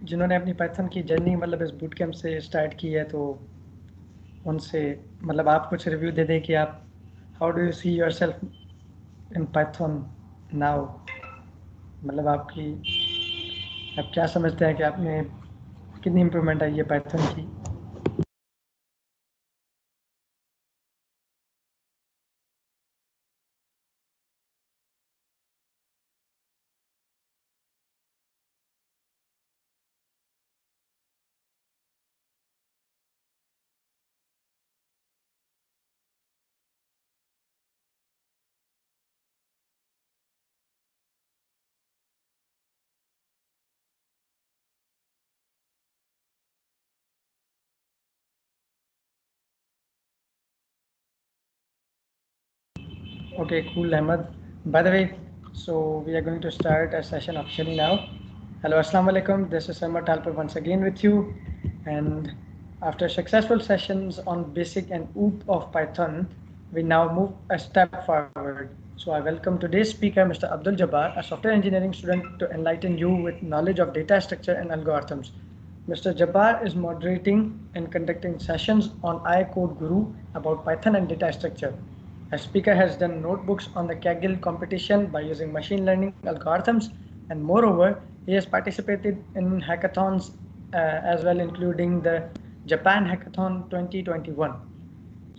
जिन्होंने अपनी पाइथन की जर्नी मतलब इस बूट कैंप से स्टार्ट की है, तो उनसे मतलब आप कुछ रिव्यू दे दें कि आप how do you see yourself in Python now. मतलब आप क्या समझते हैं कि आपने कितनी इम्प्रूवमेंट आई है पाइथन की। Okay, cool, Ahmed. By the way, so we are going to start a session officially now. Hello, Assalamu alaikum. This is Ahmed Talpur once again with you. And after successful sessions on basic and OOP of Python, we now move a step forward. So I welcome today's speaker, Mr. Abdul Jabbar, a software engineering student, to enlighten you with knowledge of data structure and algorithms. Mr. Jabbar is moderating and conducting sessions on iCode Guru about Python and data structure. A speaker has done notebooks on the Kaggle competition by using machine learning algorithms, and moreover, he has participated in hackathons as well, including the Japan Hackathon 2021.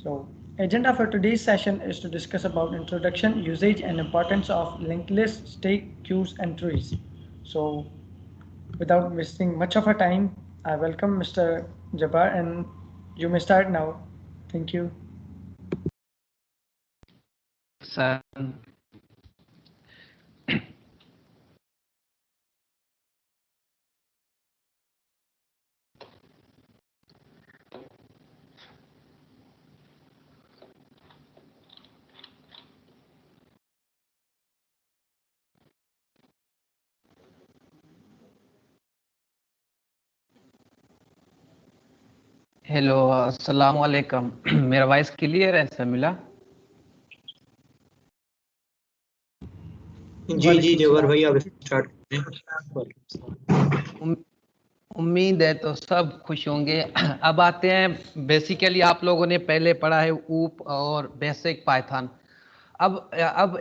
So, agenda for today's session is to discuss about introduction, usage, and importance of linked lists, state, queues, and trees. So, without wasting much of our time, I welcome Mr. Jabbar, and you may start now. Thank you. Sir. Hello, अस्सलाम वालेकुम। मेरा voice clear है समीला? जी जवाहर भाई, आप start करें। उम्मीद है तो सब खुश होंगे। अब आते हैं, बेसिकली आप लोगों ने पहले पढ़ा है ऊप और बेसिक पाइथन। अब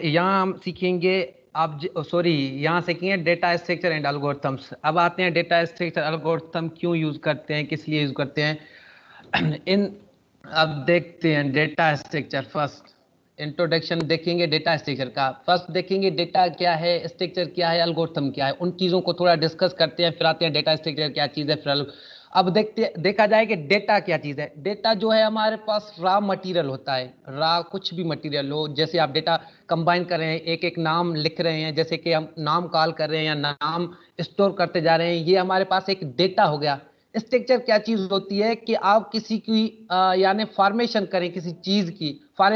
यहाँ हम सीखेंगे, आप सॉरी यहाँ सीखेंगे डेटा स्ट्रक्चर एंड एल्गोरिथम्स। अब आते हैं डेटा स्ट्रक्चर एल्गोरिथम क्यों यूज करते हैं, किस लिए यूज करते हैं। अब देखते हैं डेटा स्ट्रक्चर। फर्स्ट इंट्रोडक्शन देखेंगे डेटा स्ट्रक्चर का। फर्स्ट देखेंगे डेटा क्या है, स्ट्रक्चर क्या है, एल्गोरिथम क्या है। उन चीज़ों को थोड़ा डिस्कस करते हैं, फिर आते हैं डेटा स्ट्रक्चर क्या चीज़ है। फिर अब देखा जाए कि डेटा क्या चीज़ है। डेटा जो है हमारे पास रॉ मटेरियल होता है। रॉ कुछ भी मटेरियल हो, जैसे आप डेटा कंबाइन कर रहे हैं, एक एक नाम लिख रहे हैं, जैसे कि हम नाम कॉल कर रहे हैं या नाम स्टोर करते जा रहे हैं, ये हमारे पास एक डेटा हो गया। स्ट्रक्चर क्या चीज होती है कि आप किसी की यानी फॉर्मेशन करें किसी चीज की। फॉर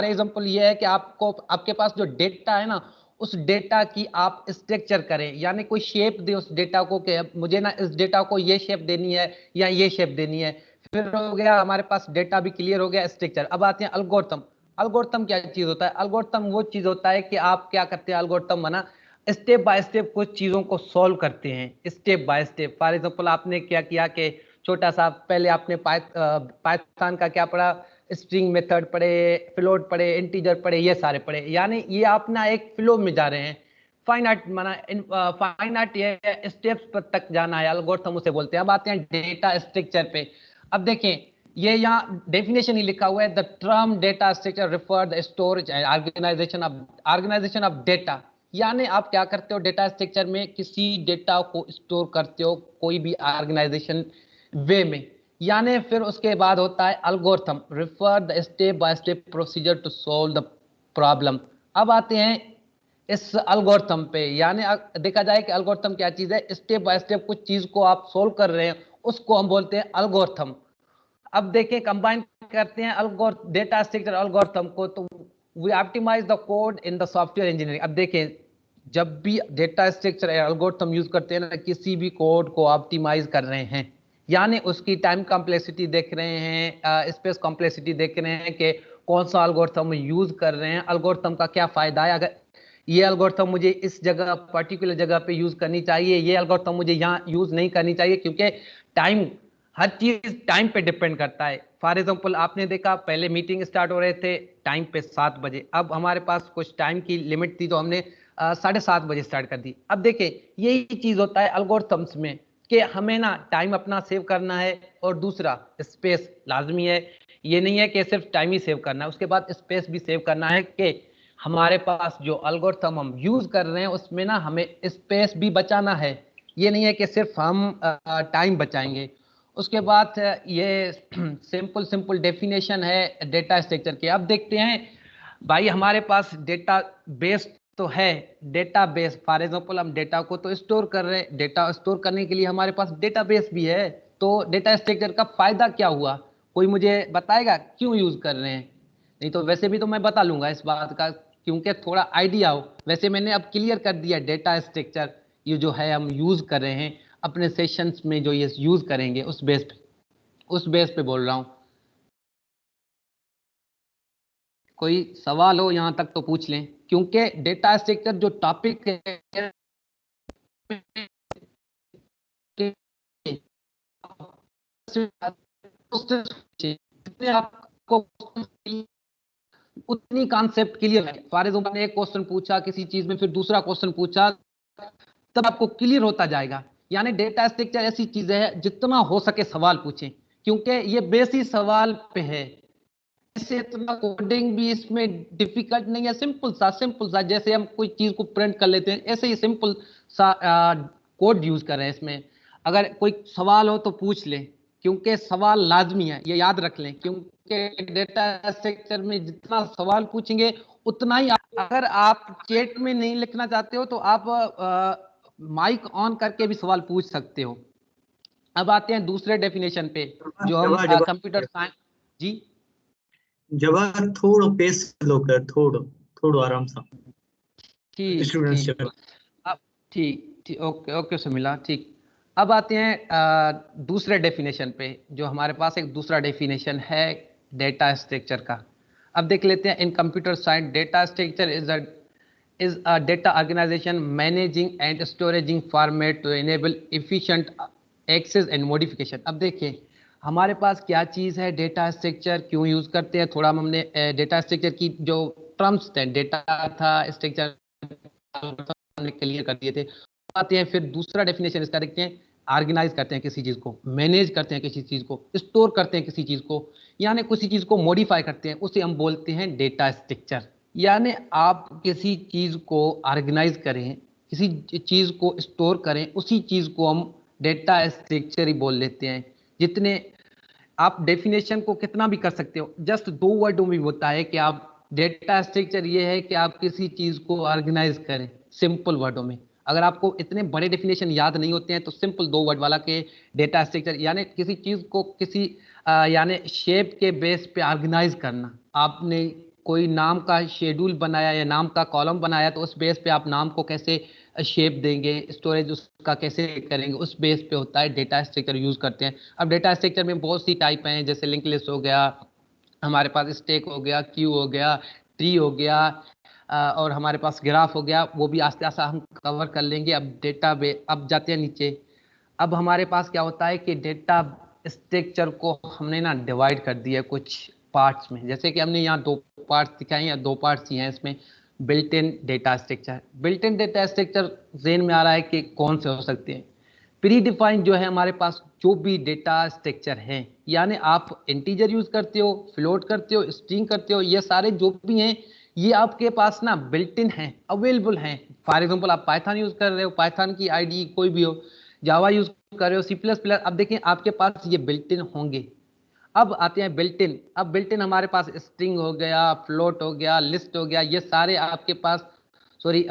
एग्जांपल ये है कि आपको आपके पास जो डेटा है ना, उस डेटा की आप स्ट्रक्चर करें, यानी कोई शेप दे उस डेटा को कि मुझे ना इस डेटा को ये शेप देनी है या ये शेप देनी है। फिर हो गया हमारे पास डेटा भी क्लियर हो गया, स्ट्रक्चर। अब आते हैं एल्गोरिथम। एल्गोरिथम क्या चीज होता है। एल्गोरिथम वो चीज होता है कि आप क्या करते हैं, एल्गोरिथम बना स्टेप बाय स्टेप कुछ चीजों को सॉल्व करते हैं, step by step. For example आपने क्या किया कि छोटा सा पहले आपने पाइथन का क्या पढ़ा, स्ट्रिंग मेथड पढ़े, फ्लोट पढ़े, इंटीजर पढ़े, ये सारे पढ़े। यानी ये अपना एक फ्लो में जा रहे हैं। फाइनाइट माना फाइनाइट ये स्टेप्स पर तक जाना है, एल्गोरिथम उसे बोलते हैं। अब आते हैं डेटा स्ट्रक्चर पे। अब देखें ये यहाँ डेफिनेशन ही लिखा हुआ है, the term data structure refer the storage and organisation of data. यानी आप क्या करते हो डेटा स्ट्रक्चर में, किसी डेटा को स्टोर करते हो कोई भी ऑर्गेनाइजेशन वे में। यानी फिर उसके बाद होता है algorithm, refer the step by step procedure to solve the problem. अब आते हैं इस एल्गोरिथम पे। यानी देखा जाए कि एल्गोरिथम क्या चीज है, स्टेप बाय स्टेप कुछ चीज को आप सोल्व कर रहे हैं, उसको हम बोलते हैं एल्गोरिथम। अब देखें कंबाइन करते हैं डेटा स्ट्रक्चर एल्गोरिथम को, तो we optimise the code in the software engineering. अब देखें जब भी डेटा स्ट्रक्चर एल्गोरिथम यूज करते हैं ना, किसी भी कोड को ऑप्टिमाइज कर रहे हैं, यानी उसकी टाइम कॉम्प्लेक्सिटी देख रहे हैं, स्पेस कॉम्प्लेक्सिटी देख रहे हैं कि कौन सा एल्गोरिथम यूज कर रहे हैं, एल्गोरिथम का क्या फायदा है। अगर ये एल्गोरिथम मुझे इस जगह पर्टिकुलर जगह पे यूज करनी चाहिए, ये एल्गोरिथम मुझे यहाँ यूज नहीं करनी चाहिए, क्योंकि टाइम, हर चीज टाइम पे डिपेंड करता है। फॉर एग्जाम्पल आपने देखा पहले मीटिंग स्टार्ट हो रहे थे टाइम पे 7 बजे, अब हमारे पास कुछ टाइम की लिमिट थी तो हमने 7:30 बजे स्टार्ट कर दी। अब देखें यही चीज होता है एल्गोरिथम्स में कि हमें ना टाइम अपना सेव करना है और दूसरा स्पेस लाजमी है। ये नहीं है कि सिर्फ टाइम ही सेव करना है, उसके बाद स्पेस भी सेव करना है कि हमारे पास जो एल्गोरिथम हम यूज कर रहे हैं उसमें ना हमें स्पेस भी बचाना है। ये नहीं है कि सिर्फ हम टाइम बचाएंगे। उसके बाद ये सिंपल सिंपल डेफिनेशन है डेटा स्ट्रक्चर के। अब देखते हैं भाई हमारे पास डेटा बेस तो है, डेटा बेस फॉर एग्जांपल हम डेटा को तो स्टोर कर रहे हैं, डेटा स्टोर करने के लिए हमारे पास डेटा बेस भी है। तो डेटा स्ट्रक्चर का फायदा क्या हुआ, कोई मुझे बताएगा क्यों यूज कर रहे हैं? नहीं तो वैसे भी तो मैं बता लूंगा इस बात का, क्योंकि थोड़ा आइडिया हो। वैसे मैंने अब क्लियर कर दिया डेटा स्ट्रक्चर ये जो है हम यूज कर रहे हैं अपने सेशंस में, जो ये यूज करेंगे उस बेस पे बोल रहा हूं। कोई सवाल हो यहां तक तो पूछ लें, क्योंकि डेटा स्ट्रक्चर जो टॉपिक है जितने आपको उतनी कॉन्सेप्ट क्लियर है। फॉर एग्जाम्पल ने एक क्वेश्चन पूछा किसी चीज में, फिर दूसरा क्वेश्चन पूछा, तब आपको क्लियर होता जाएगा। यानी डेटा स्ट्रक्चर ऐसी चीज है जितना हो सके सवाल पूछें, क्योंकि ये बेसिक सवाल पे है। इससे इतना कोडिंग भी इसमें डिफिकल्ट नहीं है, सिंपल सा जैसे हम कोई चीज को प्रिंट कर लेते हैं ऐसे ही सिंपल सा कोड यूज कर रहे हैं इसमें। अगर कोई सवाल हो तो पूछ लें, क्योंकि सवाल लाजमी है, ये याद रख लें, क्योंकि डेटा स्ट्रक्चर में जितना सवाल पूछेंगे उतना ही अगर आप चैट में नहीं लिखना चाहते हो तो आप माइक ऑन करके भी सवाल पूछ सकते हो। अब आते हैं दूसरे डेफिनेशन पे जो हम कंप्यूटर साइंस। जी जवाब थोड़ा पेस लो कर, थोड़ा थोड़ा आराम सा ठीक स्टूडेंट्स ठीक अब ठीक ठीक ओके ओके सुमिला ठीक। अब आते हैं दूसरे डेफिनेशन पे, जो हमारे पास एक दूसरा डेफिनेशन है डेटा स्ट्रक्चर का। अब देख लेते हैं इन computer science data structure is a data organization managing and storing format to enable efficient access and modification। अब देखिए हमारे पास क्या चीज़ है डेटा स्ट्रक्चर, क्यों यूज़ करते हैं, थोड़ा हमने डेटा स्ट्रक्चर की जो टर्म्स थे, डेटा था, स्ट्रक्चर हमने क्लियर कर दिए थे। आते हैं फिर दूसरा डेफिनेशन इसका देखते हैं, ऑर्गेनाइज करते हैं किसी चीज़ को, मैनेज करते हैं किसी चीज़ को, स्टोर करते हैं किसी चीज़ को, यानी किसी चीज़ को मॉडिफाई करते हैं, उसे हम बोलते हैं डेटा स्ट्रक्चर। यानी आप किसी चीज़ को ऑर्गेनाइज करें, किसी चीज़ को स्टोर करें, उसी चीज़ को हम डेटा स्ट्रक्चर ही बोल लेते हैं। जितने आप डेफिनेशन को कितना भी कर सकते हो, जस्ट 2 वर्डों में होता है कि आप डेटा स्ट्रक्चर ये है कि आप किसी चीज़ को ऑर्गेनाइज करें, सिंपल वर्डों में। अगर आपको इतने बड़े डेफिनेशन याद नहीं होते हैं तो सिंपल 2 वर्ड वाला के डेटा स्ट्रक्चर यानी किसी चीज़ को किसी यानी शेप के बेस पे ऑर्गेनाइज करना। आपने कोई नाम का शेड्यूल बनाया या नाम का कॉलम बनाया तो उस बेस पे आप नाम को कैसे शेप देंगे, स्टोरेज उसका कैसे करेंगे, उस बेस पे होता है डेटा स्ट्रक्चर यूज करते हैं। अब डेटा स्ट्रक्चर में बहुत सी टाइप हैं, जैसे लिंक लिस्ट हो गया, हमारे पास स्टैक हो गया, क्यू हो गया, ट्री हो गया, और हमारे पास ग्राफ हो गया, वो भी आस्ते आस्ते हम कवर कर लेंगे। अब डेटा अब जाते हैं नीचे। अब हमारे पास क्या होता है कि डेटा स्ट्रक्चर को हमने ना डिवाइड कर दिया कुछ पार्ट्स में, जैसे कि हमने यहाँ 2 पार्ट्स दिखाए हैं या 2 पार्ट्स ही हैं इसमें। Built in data structure, built in data structure जेन में आ रहा है कि कौन से हो सकते हैं। प्री डिफाइंड जो है हमारे पास जो भी डेटा स्ट्रक्चर हैं, यानी आप इंटीजर यूज करते हो, फ्लोट करते हो, स्ट्रिंग करते हो, ये सारे जो भी हैं ये आपके पास ना बिल्ट इन है, अवेलेबल हैं। फॉर एग्जांपल आप पाइथन यूज कर रहे हो, पाइथन की आईडी कोई भी हो, जावा यूज कर रहे हो, C++, अब देखिए आपके पास ये बिल्ट इन होंगे। अब आते हैं बिल्ट इन। अब बिल्ट इन हमारे पास स्ट्रिंग हो गया, फ्लोट हो गया, लिस्ट हो गया, ये सारे आपके पास सॉरी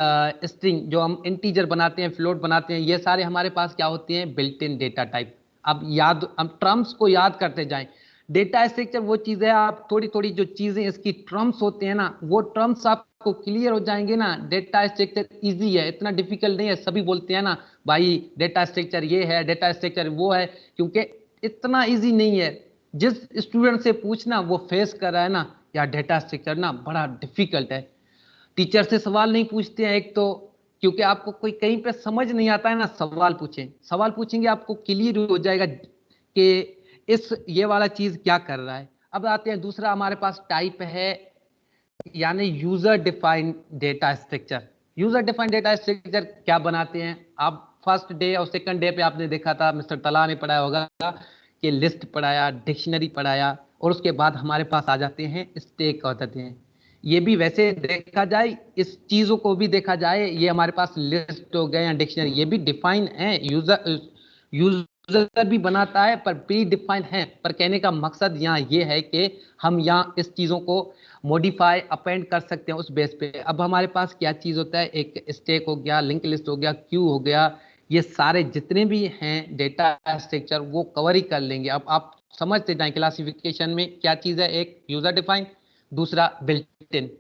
स्ट्रिंग जो हम इंटीजर बनाते हैं, फ्लोट बनाते हैं, ये सारे हमारे पास क्या होते हैं बिल्ट इन डेटा टाइप। अब ट्रम्स को याद करते जाएं। डेटा स्ट्रक्चर वो चीज़ है, आप थोड़ी थोड़ी जो चीज़ें इसकी ट्रम्स होते हैं ना, वो ट्रम्स आपको क्लियर हो जाएंगे ना, डेटा स्ट्रक्चर इजी है, इतना डिफिकल्ट नहीं है। सभी बोलते हैं ना भाई डेटा स्ट्रक्चर ये है, डेटा स्ट्रक्चर वो है, क्योंकि इतना इजी नहीं है। जिस स्टूडेंट से पूछना वो फेस कर रहा है ना, या डेटा स्ट्रक्चर ना बड़ा डिफिकल्ट है। टीचर से सवाल नहीं पूछते हैं, एक तो क्योंकि आपको कोई कहीं पे समझ नहीं आता है ना, सवाल पूछें, सवाल पूछेंगे आपको क्लियर हो जाएगा कि इस ये वाला चीज क्या कर रहा है। अब आते हैं दूसरा हमारे पास टाइप है, यानी user defined data structure. User defined data structure क्या बनाते हैं? आप फर्स्ट डे और सेकंड डे पे आपने देखा था, मिस्टर तला ने पढ़ाया होगा कि लिस्ट पढ़ाया, डिक्शनरी पढ़ाया, और उसके बाद हमारे पास आ जाते हैं स्टैक होते हैं। ये भी वैसे देखा जाए, इस चीजों को भी देखा जाए, ये हमारे पास लिस्ट हो गए या डिक्शनरी, ये भी डिफाइन है, यूजर भी बनाता है पर प्री डिफाइन है। पर कहने का मकसद यहाँ ये है कि हम यहाँ इस चीजों को मॉडिफाई अपेंड कर सकते हैं उस बेस पे। अब हमारे पास क्या चीज होता है, एक स्टैक हो गया, लिंक लिस्ट हो गया, क्यू हो गया, ये सारे जितने भी हैं डेटा स्ट्रक्चर वो कवर ही कर लेंगे। अब आप समझते जाएं क्लासिफिकेशन में क्या चीज है, एक यूजर डिफाइन, दूसरा बिल्ट इन।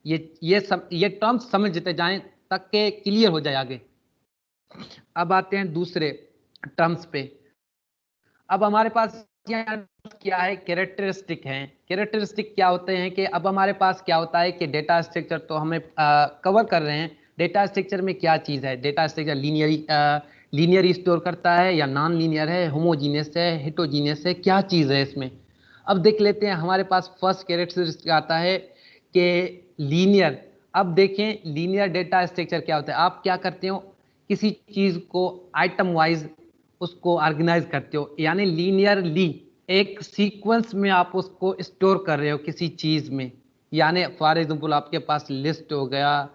ये टर्म्स समझते जाएं तक के क्लियर हो जाए आगे। अब आते हैं दूसरे टर्म्स पे। अब हमारे पास क्या है, कैरेक्टरिस्टिक है। कैरेक्टरिस्टिक क्या होते हैं कि अब हमारे पास क्या होता है कि डेटा स्ट्रक्चर तो हमें कवर कर रहे हैं। डेटा स्ट्रक्चर में क्या चीज है, डेटा स्ट्रक्चर लीनियर स्टोर करता है या नॉन लीनियर है, होमोजीनियस है, हेटरोजीनियस है, क्या चीज है इसमें। अब देख लेते हैं, हमारे पास फर्स्ट कैरेक्टरिस्टिक आता है कि लीनियर। अब देखें लीनियर डेटा स्ट्रक्चर क्या होता है। आप क्या करते हो, किसी चीज को आइटम वाइज उसको ऑर्गेनाइज करते हो, यानी लीनियरली एक सीक्वेंस में आप उसको स्टोर कर रहे हो किसी चीज में। यानी फॉर एग्जांपल आपके पास लिस्ट हो गया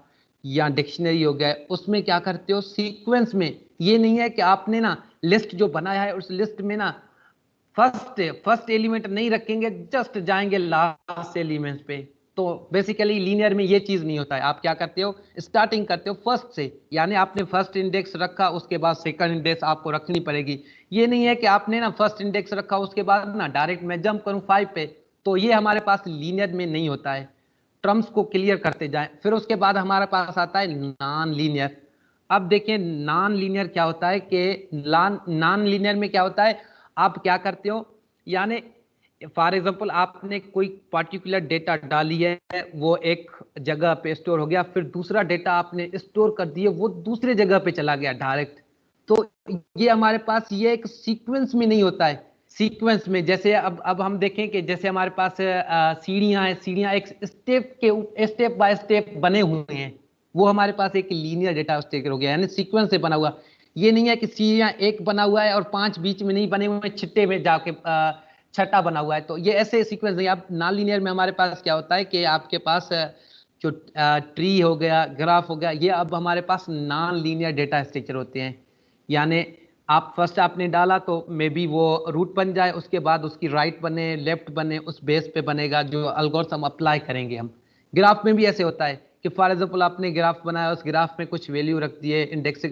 या डिक्शनरी हो गया, उसमें क्या करते हो सीक्वेंस में। ये नहीं है कि आपने ना लिस्ट जो बनाया है उस लिस्ट में ना फर्स्ट एलिमेंट नहीं रखेंगे, जस्ट जाएंगे लास्ट एलिमेंट पे। तो बेसिकली लीनियर में ये चीज नहीं होता है। आप क्या करते हो, स्टार्टिंग करते हो फर्स्ट से, यानी आपने फर्स्ट इंडेक्स रखा, उसके बाद सेकंड इंडेक्स आपको रखनी पड़ेगी। ये नहीं है कि आपने ना फर्स्ट इंडेक्स रखा उसके बाद ना डायरेक्ट मैं जंप करूं 5 पे। तो ये हमारे पास लीनियर में नहीं होता है। टर्म्स को क्लियर करते जाएं। फिर उसके बाद हमारे पास आता है नॉन लीनियर। अब देखें नॉन लीनियर क्या होता है कि नॉन लीनियर में क्या होता है, आप क्या करते हो, यानी फॉर एग्जांपल आपने कोई पर्टिकुलर डेटा डाली है, वो एक जगह पे स्टोर हो गया, फिर दूसरा डेटा आपने स्टोर कर दिया, वो दूसरे जगह पे चला गया डायरेक्ट। तो ये हमारे पास ये एक सीक्वेंस में नहीं होता है। सीक्वेंस में जैसे अब हम देखें कि जैसे हमारे पास सीढ़ियां हैं, सीढ़ियां एक स्टेप बाय स्टेप बने हुए हैं, वो हमारे पास एक लीनियर डेटा स्ट्रक्चर हो गया, यानी सीक्वेंस से बना हुआ। ये नहीं है कि सीढ़ियां एक बना हुआ है और 5 बीच में नहीं बने हुए हैं, छिट्टे में जाके छठा बना हुआ है। तो ये ऐसे सीक्वेंस नहीं। अब नॉन लीनियर में हमारे पास क्या होता है कि आपके पास जो ट्री हो गया, ग्राफ हो गया, ये अब हमारे पास नॉन लीनियर डेटा स्ट्रक्चर होते हैं। यानी आप फर्स्ट आपने डाला तो मे बी वो रूट बन जाए, उसके बाद उसकी राइट बने, लेफ्ट बने, उस बेस पे बनेगा जो एल्गोरिथम अप्लाई करेंगे हम। ग्राफ में भी ऐसे होता है कि फॉर एग्जांपल आपने ग्राफ बनाया, उस ग्राफ में कुछ वैल्यू रख दिए, इंडेक्स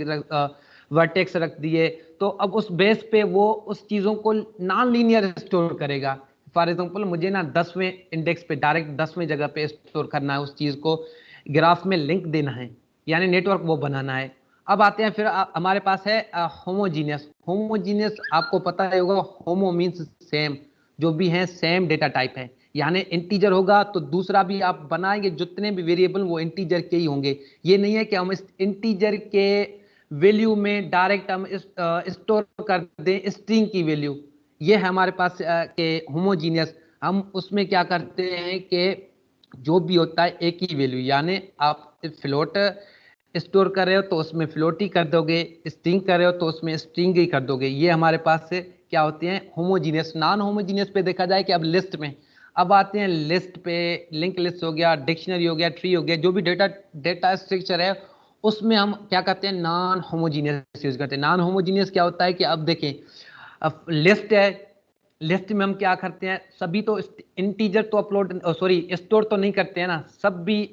वर्टेक्स रख दिए, तो अब उस बेस पे वो उस चीजों को नॉन लीनियर स्टोर करेगा। फॉर एग्जांपल मुझे ना 10वें इंडेक्स पे डायरेक्ट 10वें जगह पे स्टोर करना है, उस चीज को ग्राफ में लिंक देना है, यानी नेटवर्क वो बनाना है। अब आते हैं फिर हमारे पास है होमोजीनियस। होमोजीनियस आपको पता है होगा, होमो मीन्स सेम, जो भी है सेम डेटा टाइप है, यानी इंटीजर होगा तो दूसरा भी आप बनाएंगे, जितने भी वेरिएबल वो इंटीजर के ही होंगे। ये नहीं है कि हम इस इंटीजर के वैल्यू में डायरेक्ट हम स्टोर कर दें स्ट्रिंग की वैल्यू। ये है हमारे पास के होमोजीनियस। हम उसमें क्या करते हैं कि जो भी होता है एक ही वैल्यू, यानी आप फ्लोट स्टोर कर रहे हो तो उसमें फ्लोट ही कर दोगे, स्ट्रिंग कर रहे हो तो उसमें स्ट्रिंग ही कर दोगे। ये हमारे पास से क्या होते हैं, होमोजीनियस। नॉन होमोजीनियस पे देखा जाए कि अब लिस्ट में, अब आते हैं लिस्ट पे, लिंक लिस्ट हो गया, डिक्शनरी हो गया, ट्री हो गया, जो भी डेटा स्ट्रक्चर है उसमें हम क्या करते हैं, नॉन होमोजीनियस यूज करते हैं। नॉन होमोजीनियस क्या होता है कि अब देखें, अब लिस्ट है, लिस्ट में हम क्या करते हैं, सभी तो इंटीजर तो अपलोड सॉरी स्टोर तो नहीं करते हैं ना, सब भी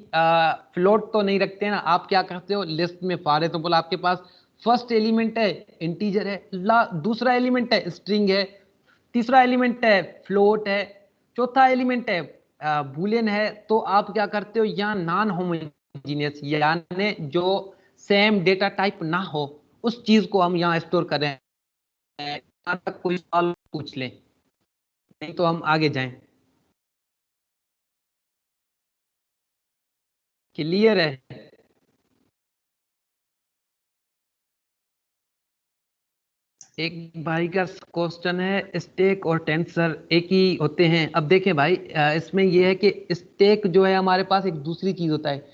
फ्लोट तो नहीं रखते हैं ना। आप क्या करते हो लिस्ट में, फॉर एग्जांपल आपके पास फर्स्ट एलिमेंट है इंटीजर है, दूसरा एलिमेंट है स्ट्रिंग है, तीसरा एलिमेंट है फ्लोट है, चौथा एलिमेंट है बुलियन है। तो आप क्या करते हो, यहाँ नॉन होमोजीनियस, यानी जो सेम डेटा टाइप ना हो उस चीज को हम यहाँ स्टोर कर रहे हैं। यहाँ तक कोई सवाल पूछ लें, नहीं तो हम आगे जाएं। क्लियर है? एक भाई का क्वेश्चन है, स्टेक और टेंसर एक ही होते हैं? अब देखें भाई, इसमें ये है कि स्टेक जो है हमारे पास एक दूसरी चीज होता है,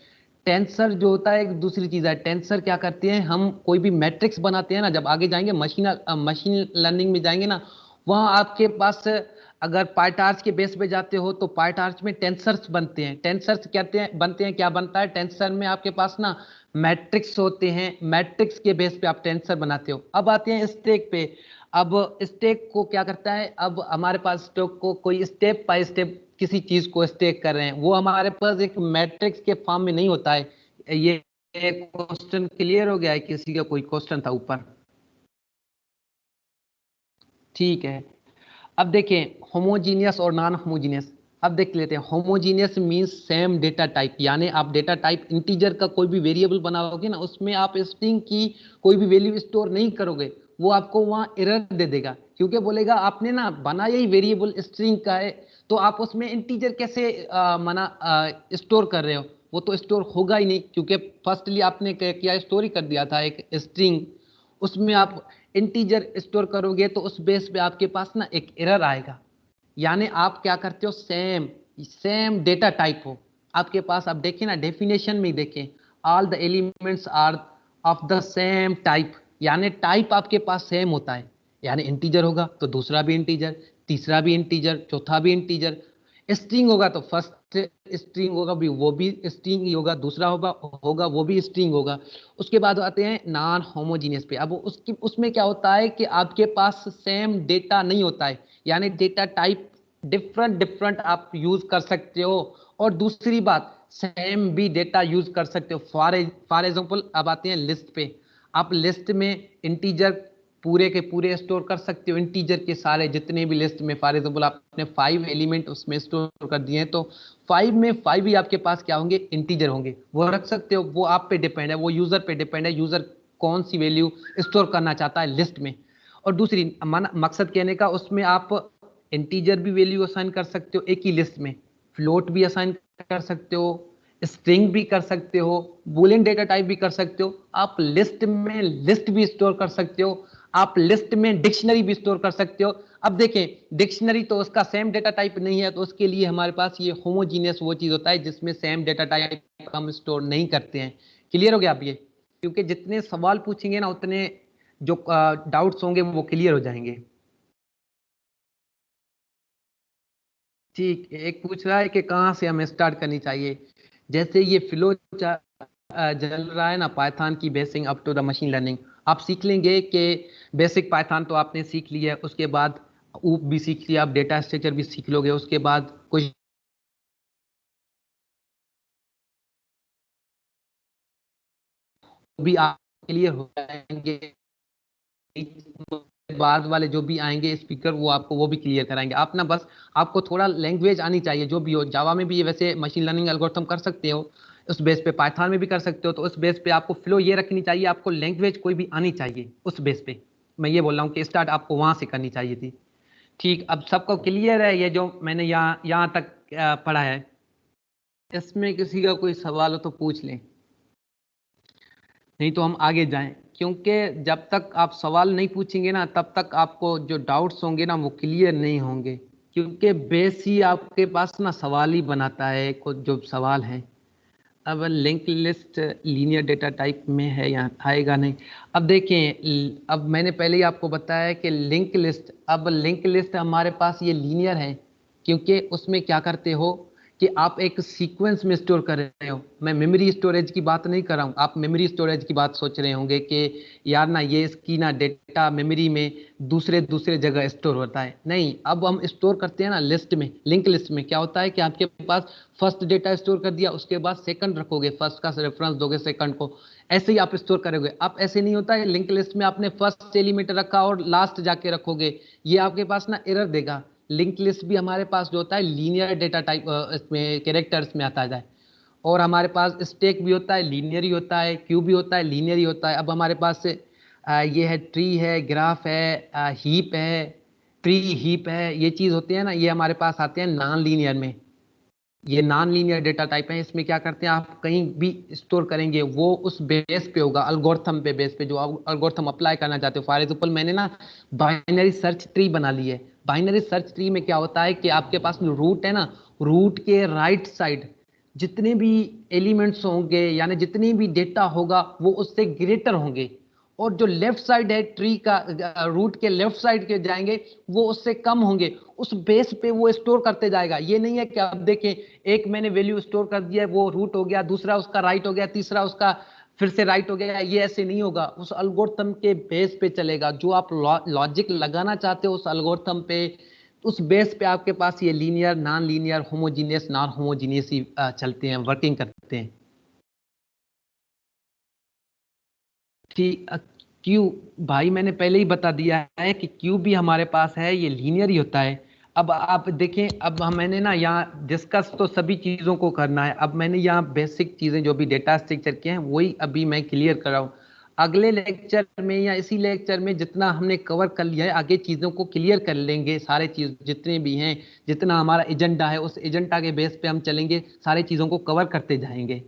टेंसर जो होता है एक दूसरी चीज है। टेंसर क्या करते हैं, हम कोई भी मैट्रिक्स बनाते हैं ना, जब आगे जाएंगे मशीन लर्निंग में जाएंगे ना, वहाँ आपके पास अगर पायटार्च के बेस पे जाते हो तो पायटार्च में टेंसर्स बनते हैं। टेंसर्स कहते हैं बनते हैं, क्या बनता है टेंसर में आपके पास ना, मैट्रिक्स होते हैं, मैट्रिक्स के बेस पे आप टेंसर बनाते हो। अब आते हैं स्टेक पे। अब स्टेक को क्या करता है, अब हमारे पास स्टेक को कोई स्टेप बाय स्टेप किसी चीज को स्टेक कर रहे हैं, वो हमारे पास एक मैट्रिक्स के फॉर्म में नहीं होता है। ये क्वेश्चन क्लियर हो गया है? किसी का कोई क्वेश्चन था ऊपर? ठीक है। अब देखें होमोजीनियस और नॉन होमोजीनियस। अब देख लेते हैं। Homogeneous means same data type, यानी आप डेटा टाइप इंटीजर का कोई भी वेरिएबल बनाओगे ना, उसमें आप स्ट्रिंग की कोई भी वैल्यू स्टोर नहीं करोगे, वो आपको वहां एरर दे देगा, क्योंकि बोलेगा आपने ना बनाया ही वेरिएबल स्ट्रिंग का है, तो आप उसमें इंटीजर कैसे स्टोर कर रहे हो? वो तो स्टोर होगा ही नहीं, क्योंकि फर्स्टली आपने क्या किया, स्टोर ही कर दिया था एक स्ट्रिंग, उसमें आप इंटीजर स्टोर करोगे तो उस बेस पे आपके पास ना एक एरर आएगा। यानी आप क्या करते हो, सेम सेम डेटा टाइप हो आपके पास। आप देखिए ना, डेफिनेशन में देखें, all the elements are of the same type, यानी टाइप आपके पास सेम होता है। यानी इंटीजर होगा तो दूसरा भी इंटीजर, तीसरा भी इंटीजर, चौथा भी इंटीजर। स्ट्रिंग होगा तो फर्स्ट स्ट्रिंग होगा भी, वो भी स्ट्रिंग ही होगा, दूसरा होगा होगा वो भी स्ट्रिंग होगा। उसके बाद आते हैं नॉन होमोजीनियस पे। अब उसकी उसमें क्या होता है कि आपके पास सेम डेटा नहीं होता है, यानी डेटा टाइप डिफरेंट डिफरेंट आप यूज कर सकते हो। और दूसरी बात, सेम भी डेटा यूज कर सकते हो। फॉर एग्जांपल अब आते हैं लिस्ट पे। आप लिस्ट में इंटीजर पूरे के पूरे स्टोर कर सकते हो, इंटीजर के सारे जितने भी लिस्ट में, फॉर एग्जांपल आपने 5 एलिमेंट उसमें स्टोर कर दिए हैं, तो 5 में 5 ही आपके पास क्या होंगे, इंटीजर होंगे, वो रख सकते हो। वो आप पे डिपेंड है, वो यूजर पे डिपेंड है, यूजर कौन सी वैल्यू स्टोर करना चाहता है लिस्ट में। और दूसरी मकसद कहने का, उसमें आप इंटीजर भी वैल्यू असाइन कर सकते हो एक ही लिस्ट में, फ्लोट भी असाइन कर सकते हो, स्ट्रिंग भी कर सकते हो, बुलियन डेटा टाइप भी कर सकते हो, आप लिस्ट में लिस्ट भी स्टोर कर सकते हो, आप लिस्ट में डिक्शनरी भी स्टोर कर सकते हो। अब देखें, डिक्शनरी तो उसका सेम डेटा टाइप नहीं है, तो उसके लिए हमारे पास ये होमोजीनियस वो चीज होता है जिसमें सेम डेटा टाइप हम स्टोर नहीं करते हैं। क्लियर हो गया आप ये? क्योंकि जितने सवाल पूछेंगे ना, उतने जो डाउट्स होंगे वो क्लियर हो जाएंगे। ठीक, एक पूछ रहा है कि कहाँ से हमें स्टार्ट करनी चाहिए। जैसे ये फ्लो चल रहा है ना, पाइथन की basic up to the machine learning, आप सीख लेंगे कि बेसिक पाइथन तो आपने सीख लिया है, उसके बाद ऊप भी सीख लिया, आप डेटा स्ट्रक्चर भी सीख लोगे, उसके बाद कुछ भी आप क्लियर हो जाएंगे। बाद वाले जो भी आएंगे स्पीकर, वो आपको वो भी क्लियर कराएंगे। आप ना बस, आपको थोड़ा लैंग्वेज आनी चाहिए, जो भी हो। जावा में भी ये वैसे मशीन लर्निंग एल्गोरिथम कर सकते हो, उस बेस पे पाइथन में भी कर सकते हो, तो उस बेस पे आपको फ्लो ये रखनी चाहिए, आपको लैंग्वेज कोई भी आनी चाहिए उस बेस पे। मैं ये बोल रहा हूँ कि स्टार्ट आपको वहां से करनी चाहिए थी। ठीक, अब सबको क्लियर है ये जो मैंने यहाँ यहाँ तक पढ़ा है? इसमें किसी का कोई सवाल हो तो पूछ लें, नहीं तो हम आगे जाएं। क्योंकि जब तक आप सवाल नहीं पूछेंगे ना, तब तक आपको जो डाउट्स होंगे ना वो क्लियर नहीं होंगे। क्योंकि बेस ही आपके पास ना सवाल ही बनाता है कुछ जो सवाल है। अब link list linear data type में है या आएगा नहीं? अब देखें, अब मैंने पहले ही आपको बताया कि लिंक लिस्ट, अब लिंक लिस्ट हमारे पास ये लीनियर है, क्योंकि उसमें क्या करते हो कि आप एक सीक्वेंस में स्टोर कर रहे हो। मैं मेमोरी स्टोरेज की बात नहीं कर रहा हूँ, आप मेमोरी स्टोरेज की बात सोच रहे होंगे कि यार ना ये इसकी ना डेटा मेमोरी में दूसरे दूसरे जगह स्टोर होता है। नहीं, अब हम स्टोर करते हैं ना लिस्ट में। लिंक लिस्ट में क्या होता है कि आपके पास फर्स्ट डेटा स्टोर कर दिया, उसके बाद सेकंड रखोगे, फर्स्ट का रेफरेंस दोगे सेकंड को, ऐसे ही आप स्टोर करोगे। अब ऐसे नहीं होता है लिंक लिस्ट में आपने फर्स्ट एलिमेंट रखा और लास्ट जाके रखोगे, ये आपके पास ना एरर देगा। लिंक लिस्ट भी हमारे पास जो होता है लीनियर डेटा टाइप, इसमें कैरेक्टर्स में आता है। और हमारे पास स्टैक भी होता है, लीनियर ही होता है, क्यू भी होता है, लीनियर ही होता है। अब हमारे पास ये है ट्री है, ग्राफ है, हीप है, ट्री हीप है, ये चीज होते हैं ना, ये हमारे पास आते हैं नॉन लीनियर में। ये नॉन लीनियर डेटा टाइप है। इसमें क्या करते हैं, आप कहीं भी स्टोर करेंगे वो उस बेस पे होगा, अल्गोरिथम पे बेस पे जो अल्गोरिथम अप्लाई करना चाहते हो। फॉर एग्जाम्पल मैंने ना बाइनरी सर्च ट्री बना ली है। बाइनरी सर्च ट्री में क्या होता है कि आपके पास जो रूट है ना, रूट के राइट साइड जितने भी एलिमेंट्स होंगे यानी जितनी भी डेटा होगा वो उससे ग्रेटर होंगे, और जो लेफ्ट साइड है ट्री का, रूट के लेफ्ट साइड के जाएंगे वो उससे कम होंगे। उस बेस पे वो स्टोर करते जाएगा। ये नहीं है कि आप देखें एक मैंने वैल्यू स्टोर कर दिया वो रूट हो गया, दूसरा उसका राइट हो गया, तीसरा उसका फिर से राइट हो गया। ये ऐसे नहीं होगा, उस एल्गोरिथम के बेस पे चलेगा। जो आप लॉजिक लगाना चाहते हो उस एल्गोरिथम पे, उस बेस पे आपके पास ये linear, non linear, homogeneous, non homogeneous ही चलते हैं, वर्किंग करते हैं। ठीक। क्यू भाई मैंने पहले ही बता दिया है कि क्यू भी हमारे पास है, ये लीनियर ही होता है। अब आप देखें, अब मैंने ना यहाँ डिस्कस तो सभी चीज़ों को करना है। अब मैंने यहाँ बेसिक चीज़ें जो भी डेटा स्ट्रक्चर के हैं वही अभी मैं क्लियर कर रहा हूँ। अगले लेक्चर में या इसी लेक्चर में जितना हमने कवर कर लिया है आगे चीज़ों को क्लियर कर लेंगे। सारे चीज़ जितने भी हैं, जितना हमारा एजेंडा है उस एजेंडा के बेस पे हम चलेंगे, सारी चीज़ों को कवर करते जाएंगे।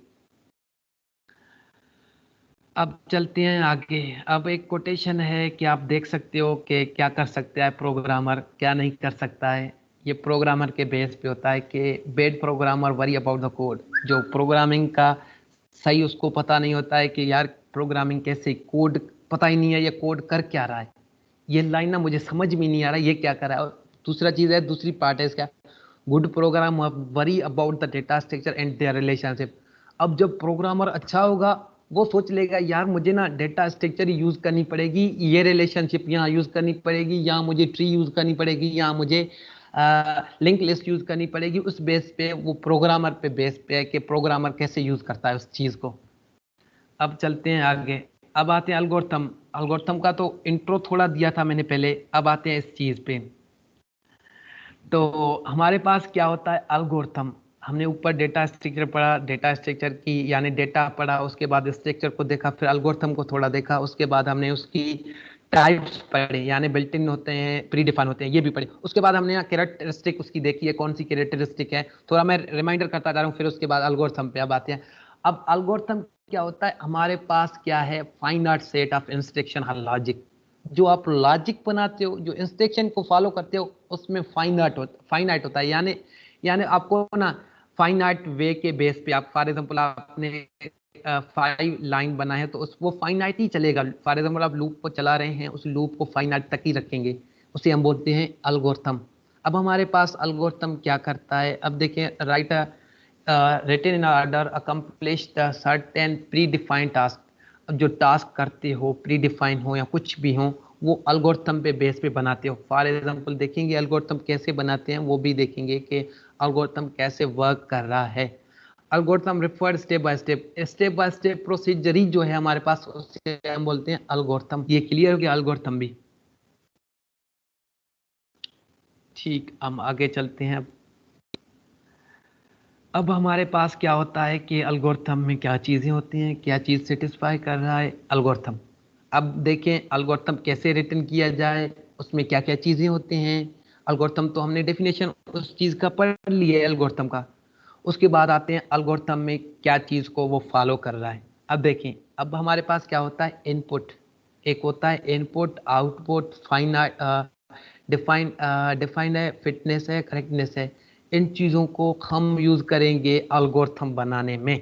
अब चलते हैं आगे। अब एक कोटेशन है कि आप देख सकते हो कि क्या कर सकता है प्रोग्रामर, क्या नहीं कर सकता है। ये प्रोग्रामर के बेस पे होता है कि bed programmer worry about the code. जो प्रोग्रामिंग का सही उसको पता नहीं होता है कि यार प्रोग्रामिंग कैसे, कोड पता ही नहीं है ये कोड कर क्या रहा है, ये लाइन ना मुझे समझ में नहीं आ रहा ये क्या कर रहा है। और दूसरा चीज़ है, दूसरी पार्ट है इसका, good program worry about the data structure and their relationship. अब जब प्रोग्रामर अच्छा होगा वो सोच लेगा यार मुझे ना डेटा स्ट्रक्चर यूज करनी पड़ेगी, ये रिलेशनशिप यहाँ यूज करनी पड़ेगी, यहाँ मुझे ट्री यूज करनी पड़ेगी, यहाँ मुझे लिंक लिस्ट यूज करनी पड़ेगी। उस बेस पे वो प्रोग्रामर पे बेस पे है कि प्रोग्रामर कैसे यूज करता है उस चीज को। अब चलते हैं आगे। अब आते हैं एल्गोरिथम। एल्गोरिथम का तो इंट्रो थोड़ा दिया था मैंने पहले, अब आते हैं इस चीज पे। तो हमारे पास क्या होता है एल्गोरिथम। हमने ऊपर डेटा स्ट्रक्चर पढ़ा, डेटा स्ट्रक्चर की यानी डेटा पढ़ा, उसके बाद स्ट्रक्चर को देखा, फिर एल्गोरिथम को थोड़ा देखा, उसके बाद हमने उसकी टाइप्स पढ़े यानी बिल्ट इन होते हैं, प्री डिफाइन होते हैं, ये भी पढ़े। उसके बाद हमने यहाँ कैरेक्टरिस्टिक उसकी देखी है, कौन सी कैरेक्टरिस्टिक है, थोड़ा मैं रिमाइंडर करता जा रहा हूँ। फिर उसके बाद एल्गोरिथम पे अब आते हैं। अब एल्गोरिथम क्या होता है, हमारे पास क्या है, finite set of instruction her logic. जो आप लॉजिक बनाते हो, जो इंस्ट्रक्शन को फॉलो करते हो, उसमें फाइनाइट होता है। यानी यानी आपको ना फाइनाइट वे के बेस पे, आप फॉर एग्जांपल आपने 5 लाइन बना है तो उस वो फाइनाइट ही चलेगा। फॉर एग्जांपल आप लूप को चला रहे हैं, उस लूप को फाइनाइट तक ही रखेंगे, उसे हम बोलते हैं एल्गोरिथम। अब हमारे पास एल्गोरिथम क्या करता है, अब देखें, right written in order accomplish the certain predefined task. अब जो टास्क करते हो, प्री डिफाइन हो या कुछ भी हो, वो एल्गोरिथम पे बेस पे बनाते हो। फॉर एग्जांपल देखेंगे एल्गोरिथम कैसे बनाते हैं, वो भी देखेंगे कि एल्गोरिथम कैसे वर्क कर रहा है। Algorithm referred step by step procedure ही जो है हमारे पास, उसे हम बोलते हैं एल्गोरिथम। ये क्लियर हो गया एल्गोरिथम भी। ठीक, हम आगे चलते हैं। अब हमारे पास क्या होता है कि एल्गोरिथम में क्या चीज़ें होती हैं, क्या चीज़ सेटिस्फाई कर रहा है एल्गोरिथम। अब देखें एल्गोरिथम कैसे रिटन किया जाए, उसमें क्या क्या चीज़ें होती हैं। एल्गोरिथम तो हमने डेफिनेशन उस चीज़ का पढ़ लिया है एल्गोरिथम का। उसके बाद आते हैं एल्गोरिथम में क्या चीज़ को वो फॉलो कर रहा है। अब देखें, अब हमारे पास क्या होता है, इनपुट एक होता है, इनपुट आउटपुट फाइनाइट डिफाइंड है, फिटनेस है, करेक्टनेस है। इन चीज़ों को हम यूज़ करेंगे एल्गोरिथम बनाने में।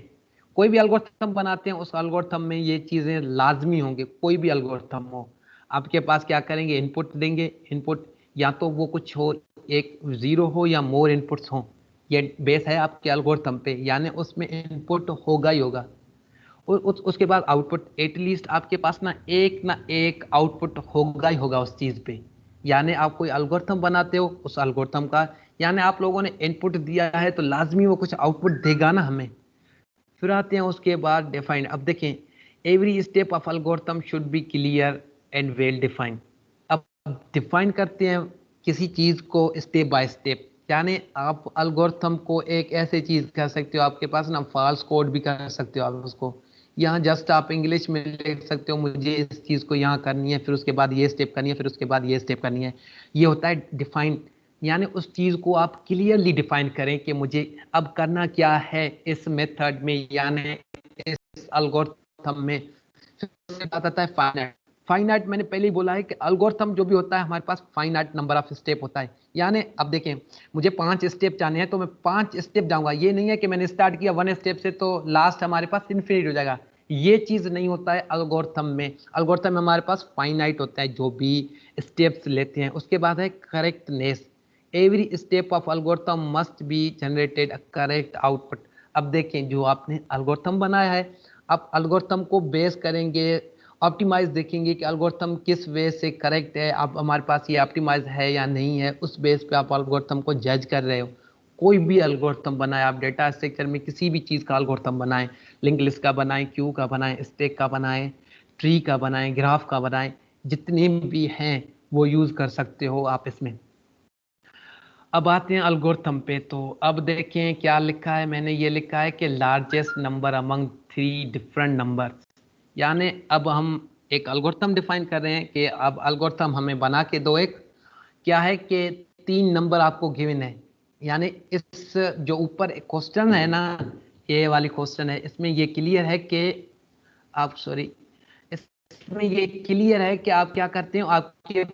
कोई भी एल्गोरिथम बनाते हैं उस एल्गोरिथम में ये चीज़ें लाजमी होंगे। कोई भी एल्गोरिथम हो, आपके पास क्या करेंगे, इनपुट देंगे। इनपुट या तो वो कुछ हो, एक जीरो हो या मोर इनपुट्स हो, ये बेस है आपके एल्गोरिथम पे, यानी उसमें इनपुट होगा ही होगा। उसके बाद आउटपुट, एटलीस्ट आपके पास ना एक आउटपुट होगा ही होगा उस चीज़ पे। यानी आप कोई एल्गोरिथम बनाते हो, उस एल्गोरिथम का यानी आप लोगों ने इनपुट दिया है तो लाजमी वो कुछ आउटपुट देगा ना हमें। फिर आते हैं उसके बाद डिफाइंड। अब देखें, every step of algorithm should be clear and well defined. अब डिफाइन करते हैं किसी चीज़ को स्टेप बाय स्टेप। यानी आप एल्गोरिथम को एक ऐसे चीज़ कर सकते हो, आपके पास ना फॉल्स कोड भी कर सकते हो आप उसको। यहाँ जस्ट आप इंग्लिश में लिख सकते हो मुझे इस चीज़ को यहाँ करनी है, फिर उसके बाद ये स्टेप करनी है, फिर उसके बाद ये स्टेप करनी है। ये होता है डिफाइन। यानी उस चीज को आप क्लियरली डिफाइन करें कि मुझे अब करना क्या है इस मेथड में, यानी इस एल्गोरिथम में। फिर उसके बाद आता है फाइनाइट। फाइनाइट मैंने पहले ही बोला है कि एल्गोरिथम जो भी होता है हमारे पास फाइनाइट नंबर ऑफ स्टेप होता है। यानी अब देखें, मुझे 5 स्टेप जाने हैं तो मैं 5 स्टेप जाऊंगा। ये नहीं है कि मैंने स्टार्ट किया 1 स्टेप से तो लास्ट हमारे पास इन्फिनिट हो जाएगा। ये चीज नहीं होता है एल्गोरिथम में। एल्गोरिथम में हमारे पास फाइनाइट होता है जो भी स्टेप्स लेते हैं। उसके बाद है correctness. Every step of algorithm must be generated a correct output. अब देखें, जो आपने एल्गोरिथम बनाया है, आप एल्गोरिथम को बेस करेंगे, ऑप्टिमाइज देखेंगे कि एल्गोरिथम किस वे से करेक्ट है, अब हमारे पास ये ऑप्टिमाइज है या नहीं है, उस बेस पे आप एल्गोरिथम को जज कर रहे हो। कोई भी एल्गोरिथम बनाए, आप डेटा स्ट्रक्चर में किसी भी चीज़ का एल्गोरिथम बनाएं, लिंक लिस्ट का बनाएं, क्यू का बनाएं, स्टैक का बनाएं, ट्री का बनाएं, ग्राफ का बनाएं, जितने भी हैं वो यूज़ कर सकते हो आप इसमें। अब आते हैं एल्गोरिथम पे। तो अब देखें क्या लिखा है, मैंने ये लिखा है कि largest number among 3 different number. यानी अब हम एक एल्गोरिथम डिफाइन कर रहे हैं कि अब एल्गोरिथम हमें बना के दो। एक क्या है कि 3 नंबर आपको गिवन है। यानी इस जो ऊपर क्वेश्चन है ना, ये वाली क्वेश्चन है, इसमें ये क्लियर है कि आप सॉरी इसमें ये क्लियर है कि आप क्या करते हो, आपके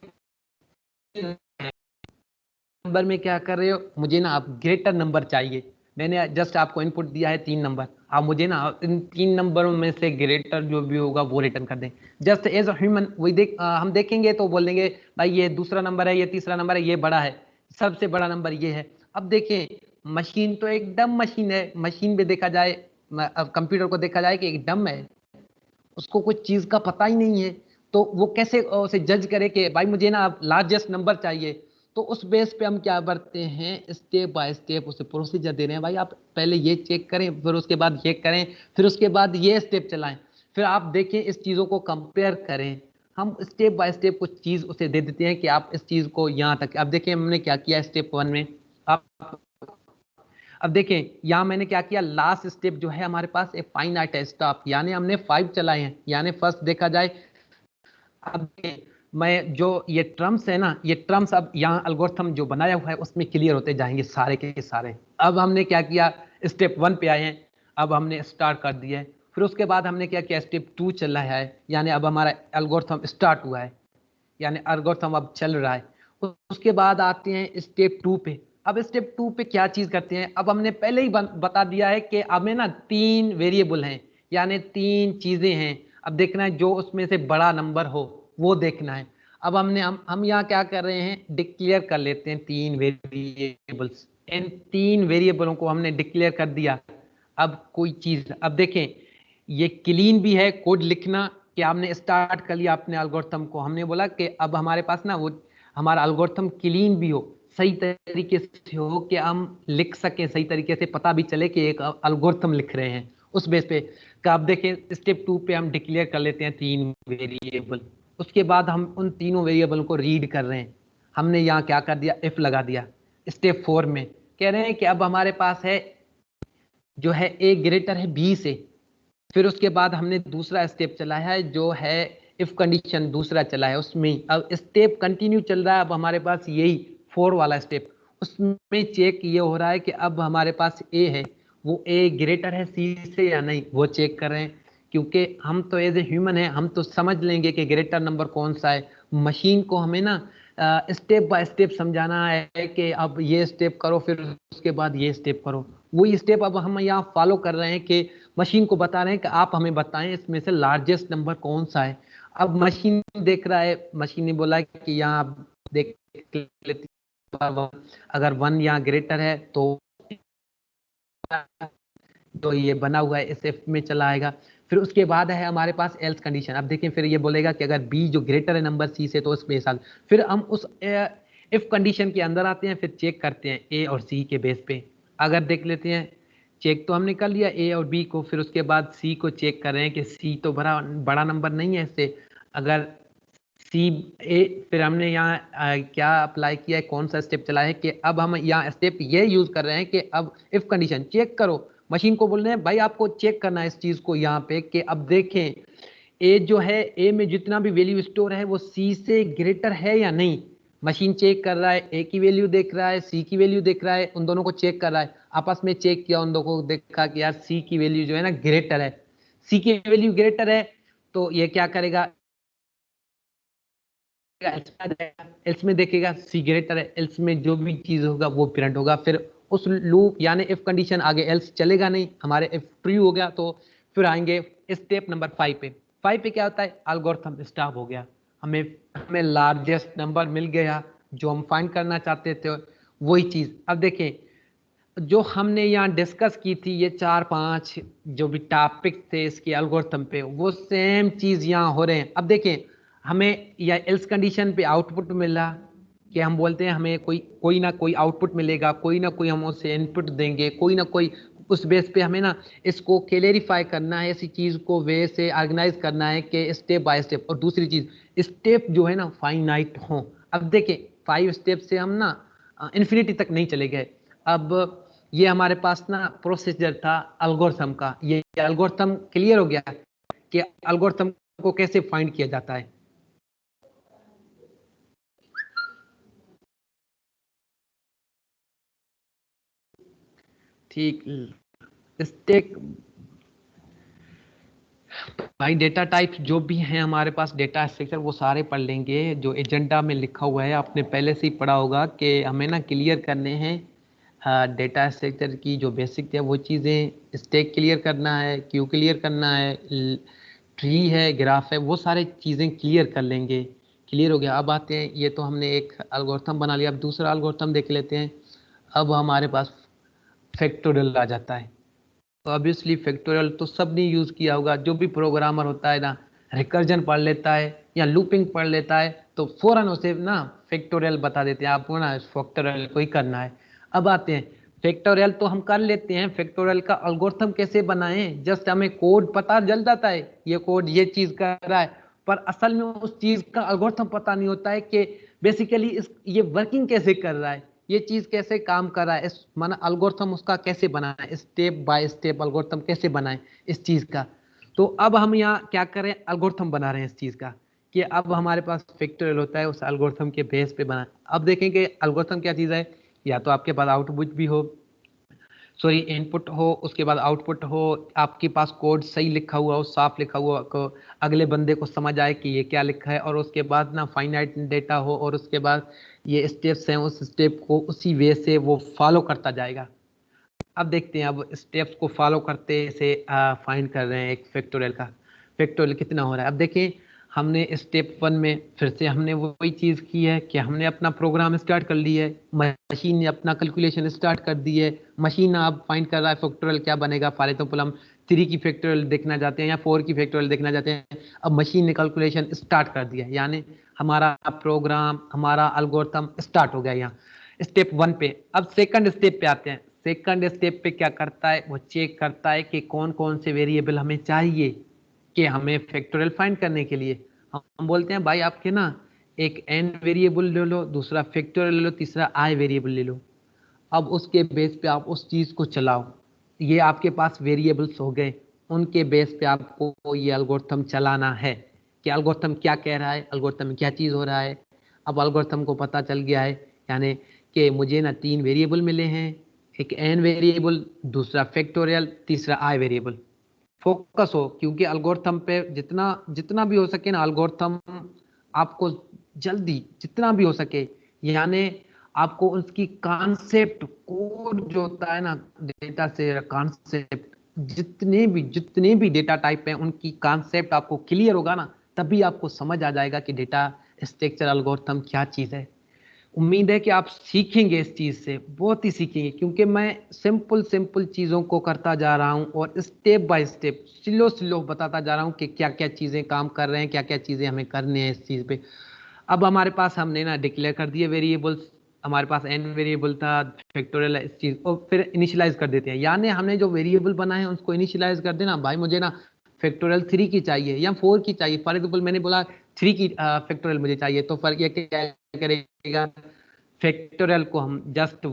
नंबर में क्या कर रहे हो, मुझे ना आप ग्रेटर नंबर चाहिए। मैंने जस्ट आपको इनपुट दिया है 3 नंबर, आप मुझे ना इन 3 नंबरों में से ग्रेटर जो भी होगा वो रिटर्न कर दें। जस्ट एज अ ह्यूमन वही हम देखेंगे तो बोलेंगे भाई ये दूसरा नंबर है, ये तीसरा नंबर है, ये बड़ा है, सबसे बड़ा नंबर ये है। अब देखें, मशीन तो एकदम मशीन है। मशीन पे देखा जाए, कंप्यूटर को देखा जाए कि एकदम है, उसको कुछ चीज का पता ही नहीं है। तो वो कैसे उसे जज करे कि भाई मुझे ना लार्जेस्ट नंबर चाहिए। तो उस बेस पे हम क्या करते हैं, स्टेप बाय स्टेप उसे प्रोसीजर दे रहे हैं। भाई आप पहले ये चेक करें, फिर उसके बाद ये करें, फिर उसके बाद ये स्टेप चलाएं, फिर आप देखें, इस चीज़ों को कंपेयर करें। हम स्टेप बाय स्टेप कुछ चीज़ उसे दे देते हैं कि आप इस चीज़ को यहाँ तक। अब देखिए हमने क्या किया स्टेप 1 में। आप अब देखें यहाँ मैंने क्या किया, लास्ट स्टेप जो है हमारे पास एक फाइनाइट है, स्टॉप, यानी हमने 5 चलाए हैं। यानी फर्स्ट देखा जाए, अब मैं जो ये टर्म्स है ना, ये टर्म्स अब यहाँ एल्गोरिथम जो बनाया हुआ है उसमें क्लियर होते जाएंगे सारे के सारे। अब हमने क्या किया, स्टेप 1 पे आए हैं, अब हमने स्टार्ट कर दिया है। फिर उसके बाद हमने क्या किया, स्टेप 2 चल रहा है, यानी अब हमारा एल्गोरिथम स्टार्ट हुआ है, यानी एल्गोरिथम अब चल रहा है। उसके बाद आते हैं स्टेप 2 पे। अब स्टेप 2 पे क्या चीज करते हैं, अब हमने पहले ही बता दिया है कि अब में ना 3 वेरिएबल हैं, यानी 3 चीजें हैं। अब देखना है जो उसमें से बड़ा नंबर हो वो देखना है। अब हम यहाँ क्या कर रहे हैं, डिक्लेयर कर लेते हैं 3 वेरिएबल्स। इन 3 वेरिएबलों को हमने डिक्लेयर कर दिया। अब कोई चीज, अब देखें ये क्लीन भी है कोड लिखना कि आपने स्टार्ट कर लिया अपने एल्गोरिथम को। हमने बोला कि अब हमारे पास ना वो हमारा एल्गोरिथम क्लीन भी हो, सही तरीके से हो, कि हम लिख सकें सही तरीके से, पता भी चले कि एक एल्गोरिथम लिख रहे हैं। उस बेस पे का आप देखें स्टेप 2 पे हम डिक्लेयर कर लेते हैं 3 वेरिएबल। उसके बाद हम उन तीनों वेरिएबल को रीड कर रहे हैं। हमने यहाँ क्या कर दिया, इफ लगा दिया। स्टेप 4 में कह रहे हैं कि अब हमारे पास है जो है ए ग्रेटर है बी से। फिर उसके बाद हमने दूसरा स्टेप चलाया है जो है इफ कंडीशन दूसरा चला है, उसमें अब स्टेप कंटिन्यू चल रहा है। अब हमारे पास यही 4 वाला स्टेप, उसमें चेक ये हो रहा है कि अब हमारे पास ए है, वो ए ग्रेटर है सी से या नहीं, वो चेक कर रहे हैं। क्योंकि हम तो एज ए ह्यूमन है, हम तो समझ लेंगे कि ग्रेटर नंबर कौन सा है। मशीन को हमें ना स्टेप बाय स्टेप समझाना है कि अब ये स्टेप करो, फिर उसके बाद ये स्टेप करो। वही स्टेप अब हम यहाँ फॉलो कर रहे हैं कि मशीन को बता रहे हैं कि आप हमें बताएं इसमें से लार्जेस्ट नंबर कौन सा है। अब मशीन देख रहा है, मशीन ने बोला कि यहाँ आप देख लेते, अगर 1 यहाँ ग्रेटर है तो ये बना हुआ है इस इफ में चला आएगा। फिर उसके बाद है हमारे पास एल्स कंडीशन। अब देखें फिर ये बोलेगा कि अगर बी जो ग्रेटर है नंबर सी से तो उसमें साथ, फिर हम उस इफ कंडीशन के अंदर आते हैं, फिर चेक करते हैं ए और सी के बेस पे। अगर देख लेते हैं, चेक तो हमने कर लिया ए और बी को, फिर उसके बाद सी को चेक कर रहे हैं कि सी तो बड़ा नंबर नहीं है इससे। अगर सी ए, फिर हमने यहाँ क्या अप्लाई किया है, कौन सा स्टेप चला है कि अब हम यहाँ स्टेप ये यूज कर रहे हैं कि अब इफ कंडीशन चेक करो। मशीन को बोल रहे हैं भाई आपको चेक करना है इस चीज को यहाँ पे कि अब देखें ए जो है, ए में जितना भी वैल्यू स्टोर है वो सी से ग्रेटर है या नहीं। मशीन चेक कर रहा है, ए की वैल्यू देख रहा है, सी की वैल्यू देख रहा है, उन दोनों को चेक कर रहा है, आपस में चेक किया, उन दोनों को देखा कि यार सी की वैल्यू जो है ना ग्रेटर है, सी की वैल्यू ग्रेटर है, तो ये क्या करेगा, एल्स में देखेगा सी ग्रेटर है, एल्स में जो भी चीज होगा वो प्रिंट होगा। फिर उस लूप यानी इफ कंडीशन आगे एल्स चलेगा नहीं, हमारे इफ ट्रू हो गया तो फिर आएंगे स्टेप नंबर 5 पे। 5 पे क्या होता है, एल्गोरिथम स्टॉप हो गया, हमें हमें लार्जेस्ट नंबर मिल गया जो हम फाइंड करना चाहते थे, वही चीज। अब देखें जो हमने यहाँ डिस्कस की थी, ये 4-5 जो भी टॉपिक थे इसके एल्गोरिथम पे, वो सेम चीज यहाँ हो रहे हैं। अब देखें हमें या एल्स कंडीशन पे आउटपुट मिला कि हम बोलते हैं हमें कोई ना कोई आउटपुट मिलेगा, कोई ना कोई हम उसे इनपुट देंगे, कोई ना कोई उस बेस पे हमें ना इसको क्लेरिफाई करना है, ऐसी चीज को वे से ऑर्गेनाइज करना है कि स्टेप बाय स्टेप। और दूसरी चीज स्टेप जो है ना फाइनाइट हो। अब देखें 5 स्टेप से हम ना इन्फिनिटी तक नहीं चले गए। अब ये हमारे पास ना प्रोसीजर था एल्गोरिथम का, ये एल्गोरिथम क्लियर हो गया कि एल्गोरिथम को कैसे फाइंड किया जाता है। ठीक, स्टेक भाई डेटा टाइप जो भी हैं हमारे पास, डेटा स्ट्रक्चर वो सारे पढ़ लेंगे जो एजेंडा में लिखा हुआ है, आपने पहले से ही पढ़ा होगा कि हमें ना क्लियर करने हैं डेटा स्ट्रक्चर की जो बेसिक है वो चीज़ें, स्टैक क्लियर करना है, क्यू क्लियर करना है, ट्री है, ग्राफ है, वो सारे चीज़ें क्लियर कर लेंगे। क्लियर हो गया। अब आते हैं, ये तो हमने एक एल्गोरिथम बना लिया, अब दूसरा एल्गोरिथम देख लेते हैं। अब हमारे पास फैक्टोरियल आ जाता है। तो ऑब्वियसली फैक्टोरियल तो सबने यूज़ किया होगा, जो भी प्रोग्रामर होता है ना रिकर्जन पढ़ लेता है या लूपिंग पढ़ लेता है तो फौरन उसे ना फैक्टोरियल बता देते हैं, आपको ना फैक्टोरियल को ही करना है। अब आते हैं फैक्टोरियल तो हम कर लेते हैं, फैक्टोरियल का एल्गोरिथम कैसे बनाएं, जस्ट हमें कोड पता चल जाता है ये कोड ये चीज़ कर रहा है, पर असल में उस चीज़ का एल्गोरिथम पता नहीं होता है कि बेसिकली इस ये वर्किंग कैसे कर रहा है, ये चीज कैसे काम कर रहा है, इस माना एल्गोरिथम उसका कैसे बना है, स्टेप बाय स्टेप एल्गोरिथम कैसे बनाए इस चीज का। तो अब हम यहाँ क्या करें, एल्गोरिथम बना रहे हैं इस चीज का कि अब हमारे पास फैक्टोरियल होता है, उस एल्गोरिथम के बेस पे बना। अब देखेंगे एल्गोरिथम क्या चीज है, या तो आपके पास आउटपुट भी हो, सॉरी इनपुट हो, उसके बाद आउटपुट हो, आपके पास कोड सही लिखा हुआ हो, साफ लिखा हुआ हो, अगले बंदे को समझ आए कि ये क्या लिखा है, और उसके बाद ना फाइनाइट डेटा हो, और उसके बाद ये स्टेप्स हैं, उस स्टेप को उसी वे से वो फॉलो करता जाएगा। अब देखते हैं, अब स्टेप्स को फॉलो करते से फाइंड कर रहे हैं एक फैक्टोरियल का, फैक्टोरियल कितना हो रहा है। अब देखिए हमने स्टेप 1 में फिर से हमने वही चीज़ की है कि हमने अपना प्रोग्राम स्टार्ट कर लिया है, मशीन ने अपना कैलकुलेशन स्टार्ट कर दी है, मशीन अब फाइंड कर रहा है फैक्टोरियल क्या बनेगा। फॉर एग्जाम्पल हम 3 की फैक्टोरियल देखना चाहते हैं या 4 की फैक्टोरियल देखना चाहते हैं, अब मशीन ने कैलकुलेशन स्टार्ट कर दिया, यानी हमारा प्रोग्राम हमारा एल्गोरिथम स्टार्ट हो गया यहाँ स्टेप 1 पे। अब सेकंड स्टेप पे आते हैं, सेकंड स्टेप पे क्या करता है, वो चेक करता है कि कौन कौन से वेरिएबल हमें चाहिए कि हमें फैक्टोरियल फाइंड करने के लिए। हम बोलते हैं भाई आपके ना एक एन वेरिएबल ले लो, दूसरा फैक्टोरियल ले लो, तीसरा आई वेरिएबल ले लो। अब उसके बेस पे आप उस चीज को चलाओ, ये आपके पास वेरिएबल्स हो गए, उनके बेस पे आपको ये एल्गोरिथम चलाना है कि एल्गोरिथम क्या कह रहा है, एल्गोरिथम में क्या चीज हो रहा है। अब एल्गोरिथम को पता चल गया है, यानी कि मुझे ना 3 वेरिएबल मिले हैं, एक एन वेरिएबल, दूसरा फैक्टोरियल, तीसरा आई वेरिएबल। फोकस हो, क्योंकि एल्गोरिथम पे जितना जितना भी हो सके ना एल्गोरिथम आपको जल्दी जितना भी हो सके, यानी आपको उसकी कॉन्सेप्ट कोड जो होता है ना डेटा से कॉन्सेप्ट, जितने भी डेटा टाइप हैं उनकी कॉन्सेप्ट आपको क्लियर होगा ना, तभी आपको समझ आ जाएगा कि डेटा स्ट्रक्चर एल्गोरिथम क्या चीज है। उम्मीद है कि आप सीखेंगे इस चीज से, बहुत ही सीखेंगे, क्योंकि मैं सिंपल सिंपल चीजों को करता जा रहा हूं और step by step slow slow बताता जा रहा हूं कि क्या क्या चीजें काम कर रहे हैं, क्या क्या चीजें हमें करनी है इस चीज पे। अब हमारे पास हमने ना डिक्लेयर कर दिए वेरिएबल्स, हमारे पास एन वेरिएबल था, फैक्टोरियल इस चीज, और फिर इनिशियलाइज कर देते हैं, यानी हमने जो वेरिएबल बनाए हैं उसको इनिशियलाइज कर देना। भाई मुझे ना फैक्टोरियल 3 की चाहिए या 4 की चाहिए, फॉर एग्जाम्पल मैंने बोला 3 की फैक्टोरियल मुझे चाहिए, तो फर्क ये क्या करेगा, फैक्टोरियल को हम जस्ट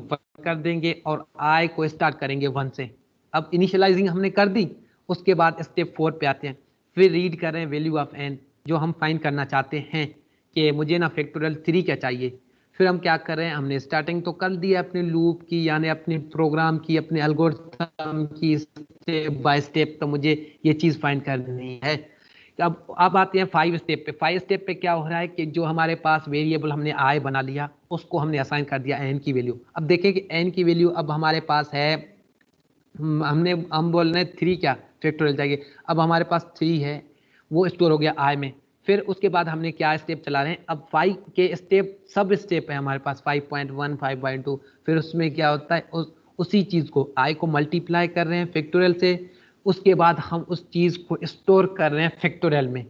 कर देंगे और आई को स्टार्ट करेंगे 1 से। अब इनिशियलाइजिंग हमने कर दी, उसके बाद स्टेप 4 पे आते हैं, फिर रीड कर रहे हैं वैल्यू ऑफ एन जो हम फाइंड करना चाहते हैं कि मुझे ना फैक्टोरियल 3 क्या चाहिए। फिर हम क्या कर रहे हैं, हमने स्टार्टिंग तो कर दी है अपने लूप की, यानी अपने प्रोग्राम की, अपने एल्गोरिथम की, स्टेप बाय स्टेप। तो मुझे ये चीज फाइंड करनी है। अब आते हैं 5 स्टेप पे। 5 स्टेप पे क्या हो रहा है कि जो हमारे पास वेरिएबल हमने आई बना लिया, उसको हमने असाइन कर दिया एन की वैल्यू। अब देखें कि एन की वैल्यू अब हमारे पास है, हम बोल रहे हैं 3 क्या फैक्टोरियल चाहिए। अब हमारे पास 3 है, वो स्टोर हो गया आई में। फिर उसके बाद हमने क्या स्टेप चला रहे हैं, अब 5 के स्टेप, सब स्टेप है हमारे पास 5.1 5.2। फिर उसमें क्या होता है, उसी चीज को आई को मल्टीप्लाई कर रहे हैं फैक्टोरियल से। उसके बाद हम उस चीज को स्टोर कर रहे हैं फैक्टोरियल में।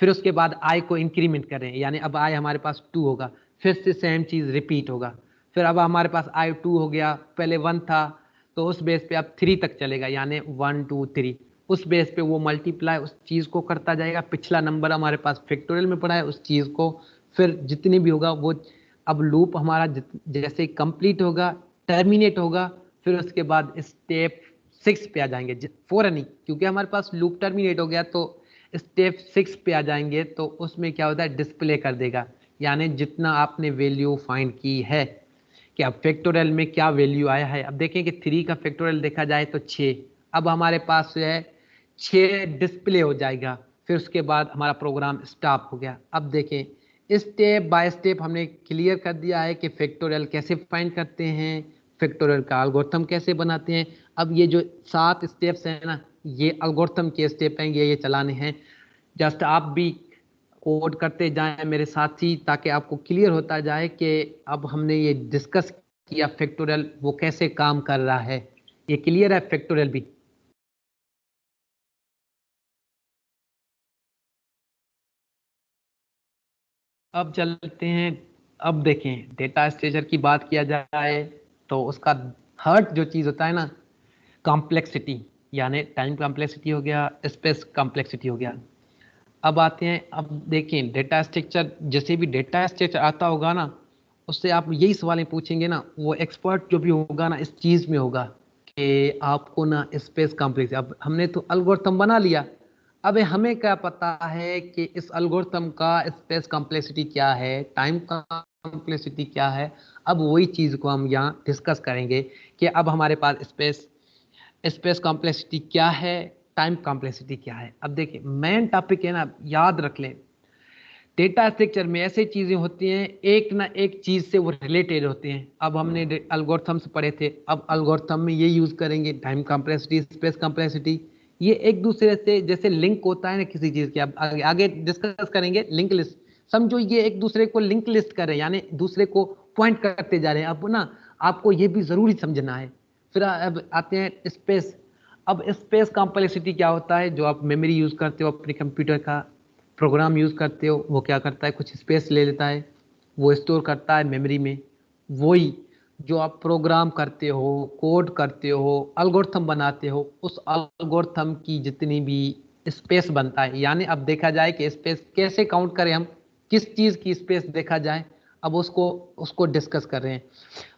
फिर उसके बाद आई को इंक्रीमेंट कर रहे हैं, यानी अब आई हमारे पास 2 होगा। फिर से सेम चीज रिपीट होगा। फिर अब हमारे पास आई 2 हो गया, पहले 1 था, तो उस बेस पे अब 3 तक चलेगा, यानी 1 2 3। उस बेस पे वो मल्टीप्लाई उस चीज को करता जाएगा। पिछला नंबर हमारे पास फैक्टोरियल में पड़ा है, उस चीज को फिर जितनी भी होगा वो, अब लूप हमारा जैसे कंप्लीट होगा, टर्मिनेट होगा, फिर उसके बाद स्टेप 6 पे आ जाएंगे फौरन ही, क्योंकि हमारे पास लूप टर्मिनेट हो गया। तो स्टेप 6 पे आ जाएंगे, तो उसमें क्या होता है, डिस्प्ले कर देगा, यानी जितना आपने वैल्यू फाइंड की है कि अब फैक्टोरियल में क्या वैल्यू आया है। अब देखें कि 3 का फैक्टोरियल देखा जाए तो 6। अब हमारे पास जो है 6 डिस्प्ले हो जाएगा। फिर उसके बाद हमारा प्रोग्राम स्टॉप हो गया। अब देखें स्टेप बाय स्टेप हमने क्लियर कर दिया है कि फैक्टोरियल कैसे फाइंड करते हैं, फैक्टोरियल का एल्गोरिथम कैसे बनाते हैं। अब ये जो 7 स्टेप्स हैं ना, ये एल्गोरिथम के स्टेप हैं, ये चलाने हैं। जस्ट आप भी कोड करते जाएं मेरे साथ ही, ताकि आपको क्लियर होता जाए कि अब हमने ये डिस्कस किया फैक्टोरियल वो कैसे काम कर रहा है। ये क्लियर है फैक्टोरियल भी? अब चलते हैं, अब देखें डेटा स्ट्रक्चर की बात किया जाए तो उसका हर्ट जो चीज होता है ना, कॉम्प्लेक्सिटी, यानी टाइम कॉम्प्लेक्सिटी हो गया, स्पेस कॉम्प्लेक्सिटी हो गया। अब आते हैं, अब देखें डेटा स्ट्रक्चर, जैसे भी डेटा स्ट्रक्चर आता होगा ना, उससे आप यही सवाल पूछेंगे ना, वो एक्सपर्ट जो भी होगा ना इस चीज में होगा कि आपको ना स्पेस कॉम्प्लेक्स। अब हमने तो एल्गोरिथम बना लिया, अब हमें क्या पता है कि इस एल्गोरिथम का स्पेस कॉम्प्लेक्सिटी क्या है, टाइम कॉम्प्लेक्सिटी क्या है। अब वही चीज को हम यहाँ डिस्कस करेंगे कि अब हमारे पास स्पेस कॉम्प्लेक्सिटी क्या है, टाइम कॉम्प्लेक्सिटी क्या है। अब देखिए मेन टॉपिक है ना, याद रख लें, डेटा स्ट्रक्चर में ऐसे चीजें होती हैं, एक ना एक चीज से वो रिलेटेड होते हैं। अब हमने एल्गोरिथम्स पढ़े थे, अब एल्गोरिथम में ये यूज करेंगे, टाइम कॉम्प्लेक्सिटी, स्पेस कॉम्प्लेक्सिटी। ये एक दूसरे से जैसे लिंक होता है ना किसी चीज के, अब आगे डिस्कस करेंगे लिंक लिस्ट। समझो ये एक दूसरे को लिंक लिस्ट कर रहे हैं, यानी दूसरे को पॉइंट करते जा रहे हैं। अब ना आपको ये भी जरूरी समझना है। फिर अब आते हैं स्पेस। अब स्पेस कॉम्प्लेक्सिटी क्या होता है, जो आप मेमोरी यूज करते हो अपने कंप्यूटर का, प्रोग्राम यूज करते हो, वो क्या करता है, कुछ स्पेस ले लेता है, वो स्टोर करता है मेमोरी में। वही जो आप प्रोग्राम करते हो, कोड करते हो, एल्गोरिथम बनाते हो, उस एल्गोरिथम की जितनी भी स्पेस बनता है, यानी अब देखा जाए कि स्पेस कैसे काउंट करें हम, किस चीज की स्पेस देखा जाए, अब उसको उसको डिस्कस कर रहे हैं।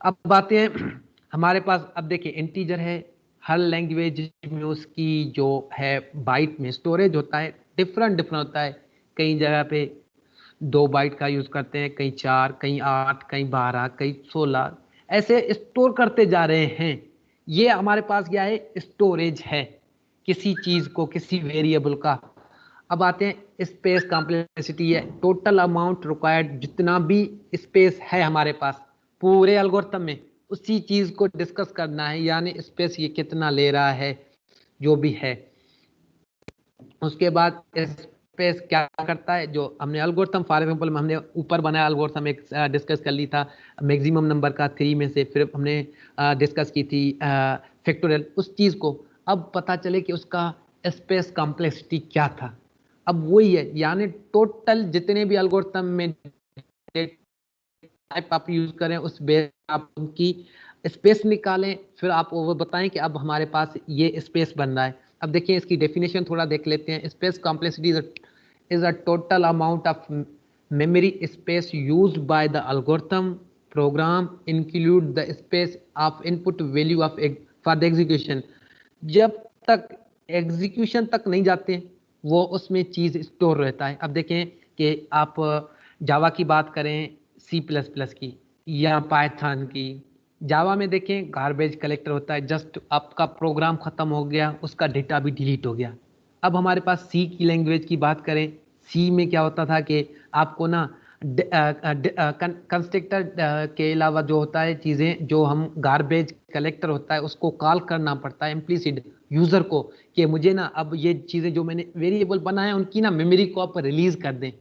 अब बातें हैं हमारे पास, अब देखिए इंटीजर है, हर लैंग्वेज में उसकी जो है बाइट में स्टोरेज होता है, डिफरेंट डिफरेंट होता है। कई जगह पे 2 बाइट का यूज करते हैं, कहीं 4, कहीं 8, कहीं 12, कहीं 16, ऐसे स्टोर करते जा रहे हैं। ये हमारे पास क्या है, स्टोरेज है किसी चीज को, किसी वेरिएबल का। अब आते हैं स्पेस कॉम्प्लेक्सिटी है, टोटल अमाउंट रिक्वायर्ड, जितना भी स्पेस है हमारे पास पूरे एल्गोरिथम में, उसी चीज को डिस्कस करना है, यानी स्पेस ये कितना ले रहा है जो भी है। उसके बाद स्पेस क्या करता है, जो हमने एल्गोरिथम फॉर एग्जांपल में हमने ऊपर बनाया एल्गोरिथम एक डिस्कस कर ली था मैक्सिमम नंबर का 3 में से, फिर हमने डिस्कस की थी फैक्टोरियल उस चीज को। अब पता चले कि उसका स्पेस कॉम्प्लेक्सिटी क्या था। अब वही है, यानी टोटल जितने भी एल्गोरिथम में टाइप आप यूज करें, उस बेस आप उनकी स्पेस निकालें, फिर आप वो बताएं कि अब हमारे पास ये स्पेस बन रहा है। अब देखिए इसकी डेफिनेशन थोड़ा देख लेते हैं। Space complexity is a total amount of memory space used by the algorithm program include the space of input value of for the execution. जब तक एग्जीक्यूशन तक नहीं जाते वो उसमें चीज स्टोर रहता है। अब देखें कि आप जावा की बात करें, सी प्लस प्लस की, या पाइथन की। जावा में देखें गार्बेज कलेक्टर होता है, जस्ट आपका प्रोग्राम खत्म हो गया, उसका डेटा भी डिलीट हो गया। अब हमारे पास सी की लैंग्वेज की बात करें, सी में क्या होता था कि आपको ना कंस्ट्रक्टर के अलावा जो होता है चीज़ें, जो हम गार्बेज कलेक्टर होता है उसको कॉल करना पड़ता है इम्प्लीसिट यूज़र को, कि मुझे ना अब ये चीज़ें जो मैंने वेरिएबल बनाए उनकी ना मेमोरी को आप रिलीज कर दें।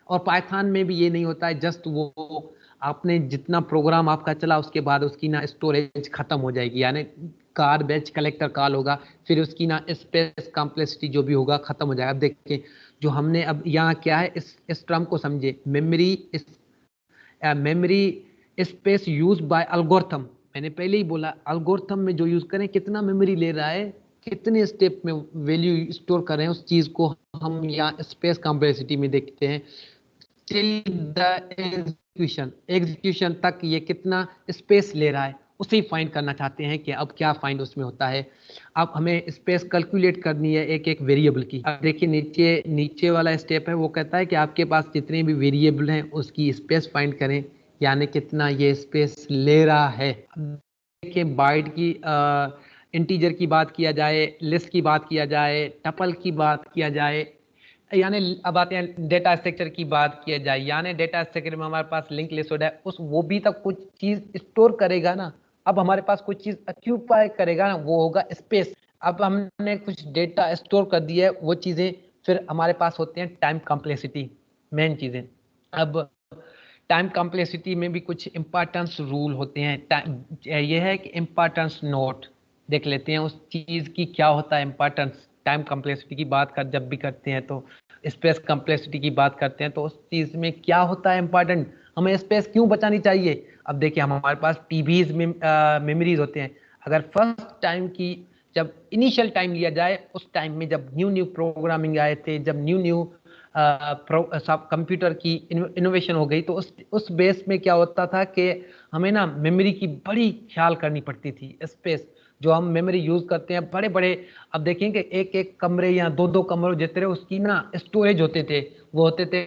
और पाइथन में भी ये नहीं होता है, जस्ट वो आपने जितना प्रोग्राम आपका चला उसके बाद उसकी ना स्टोरेज खत्म हो जाएगी, यानी गार्बेज कलेक्टर कॉल होगा, फिर उसकी ना स्पेस कॉम्प्लेक्सिटी जो भी होगा खत्म हो जाएगा। अब देखिए जो हमने अब यहाँ क्या है, इस टर्म को समझे, memory space use by algorithm. मैंने पहले ही बोला अल्गोरिथम में जो यूज करें कितना मेमोरी ले रहा है, कितने स्टेप में वैल्यू स्टोर कर रहे हैं, उस चीज को हम यहाँ स्पेस कॉम्प्लेक्सिटी में देखते हैं। टिल द एग्जीक्यूशन तक ये कितना स्पेस ले रहा है, उसे ही फाइंड करना चाहते हैं कि अब क्या फाइंड उसमें होता है। अब हमें स्पेस कैलकुलेट करनी है एक एक वेरिएबल की। अब देखिए नीचे नीचे वाला स्टेप है, वो कहता है कि आपके पास जितने भी वेरिएबल हैं उसकी स्पेस फाइंड करें, यानी कितना ये स्पेस ले रहा है। देखिए बाइट की इंटीजर की बात किया जाए, लिस्ट की बात किया जाए, टपल की बात किया जाए, यानी अब आते हैं डेटा स्ट्रक्चर की बात किया जाए, यानी डेटा स्ट्रक्चर में हमारे पास लिंक लिस्ट है, उस वो भी तक कुछ चीज स्टोर करेगा ना। अब हमारे पास कुछ चीज ऑक्यूपाई करेगा ना, वो होगा स्पेस। अब हमने कुछ डेटा स्टोर कर दिया है, वो चीजें फिर हमारे पास होते हैं टाइम कॉम्प्लेक्सिटी, मेन चीजें। अब टाइम कॉम्प्लेक्सिटी में भी कुछ इंपॉर्टेंस रूल होते हैं। ये है कि इंपॉर्टेंस नोट देख लेते हैं उस चीज की क्या होता है इंपॉर्टेंस। टाइम कॉम्प्लेक्सिटी की बात कर जब भी करते हैं तो, स्पेस कॉम्प्लेक्सिटी की बात करते हैं तो उस चीज में क्या होता है इंपॉर्टेंट, हमें स्पेस क्यों बचानी चाहिए। अब देखिए हमारे पास टीबीज में मेमोरीज होते हैं। अगर फर्स्ट टाइम की जब इनिशियल टाइम लिया जाए, उस टाइम में जब न्यू न्यू प्रोग्रामिंग आए थे, जब न्यू न्यू कंप्यूटर की इनोवेशन हो गई, तो उस बेस में क्या होता था कि हमें ना मेमोरी की बड़ी ख्याल करनी पड़ती थी। स्पेस जो हम मेमोरी यूज करते हैं बड़े बड़े, अब देखेंगे एक एक कमरे या दो दो कमरों जितने उसकी ना स्टोरेज होते थे, वो होते थे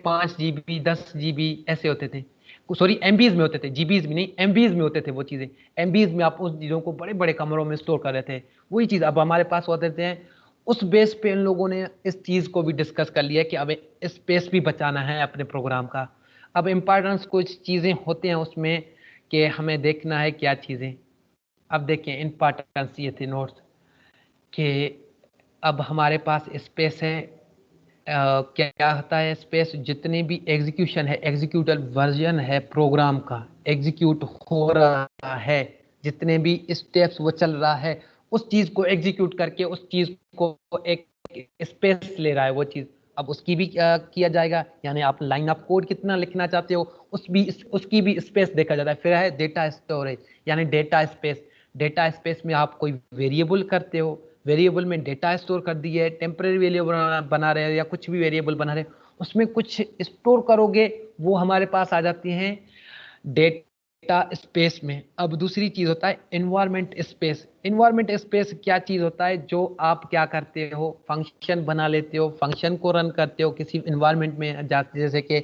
5 GB 10 GB ऐसे होते थे। सॉरी एमबीज में होते थे, जीबीज में नहीं, एमबीज में होते थे वो चीजें। एमबीज में आप उस चीजों को बड़े बड़े कमरों में स्टोर कर रहे थे। वही चीज अब हमारे पास होते थे। उस बेस पे इन लोगों ने इस चीज को भी डिस्कस कर लिया कि अब स्पेस भी बचाना है अपने प्रोग्राम का। अब इम्पोर्टेंस कुछ चीजें होते हैं उसमें कि हमें देखना है क्या चीजें। अब देखिए इम्पोर्टेंस ये थे नोट्स कि अब हमारे पास स्पेस है, क्या होता है स्पेस, जितने भी एग्जीक्यूशन है, एग्जीक्यूटल वर्जन है प्रोग्राम का, एग्जीक्यूट हो रहा है, जितने भी स्टेप्स वो चल रहा है, उस चीज को एग्जीक्यूट करके उस चीज को एक स्पेस ले रहा है वो चीज। अब उसकी भी किया जाएगा, यानी आप लाइन ऑफ कोड कितना लिखना चाहते हो उसकी भी स्पेस देखा जाता है। फिर है डेटा स्टोरेज, यानी डेटा स्पेस। डेटा स्पेस में आप कोई वेरिएबल करते हो, वेरिएबल में डेटा स्टोर कर दिए, टेम्परेरी वेरिएबल बना रहे हैं या कुछ भी वेरिएबल बना रहे हैं, उसमें कुछ स्टोर करोगे, वो हमारे पास आ जाती हैं डेटा स्पेस में। अब दूसरी चीज होता है इन्वायरमेंट स्पेस। इन्वायरमेंट स्पेस क्या चीज होता है, जो आप क्या करते हो, फंक्शन बना लेते हो, फंक्शन को रन करते हो किसी इन्वायरमेंट में जाते, जैसे कि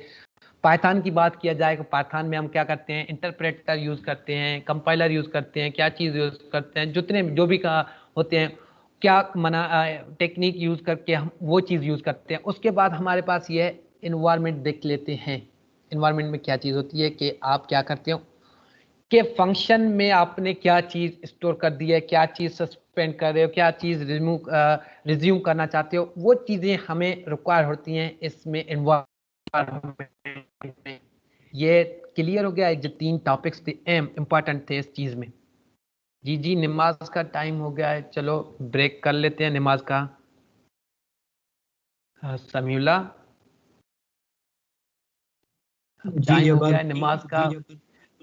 पाइथन की बात किया जाए तो पाइथन में हम क्या करते हैं, इंटरप्रेटर यूज करते हैं, कंपाइलर यूज करते हैं, क्या चीज यूज करते हैं, जितने जो भी का होते हैं, क्या मना टेक्निक यूज करके हम वो चीज यूज करते हैं। उसके बाद हमारे पास ये इन्वायरमेंट देख लेते हैं। इन्वायरमेंट में क्या चीज होती है कि आप क्या करते हो कि फंक्शन में आपने क्या चीज स्टोर कर दी है, क्या चीज सस्पेंड कर रहे हो, क्या चीज रिज्यूम करना चाहते हो, वो चीजें हमें रिक्वायर होती हैं इसमें इन्वायरमेंट में। ये क्लियर हो गया है, जो 3 टॉपिक्स थे इंपॉर्टेंट थे इस चीज में। जी जी, नमाज का टाइम हो गया है, चलो ब्रेक कर लेते हैं नमाज का। समीउल्लाह, अब जी टाइम हो जब गया आप है नमाज का,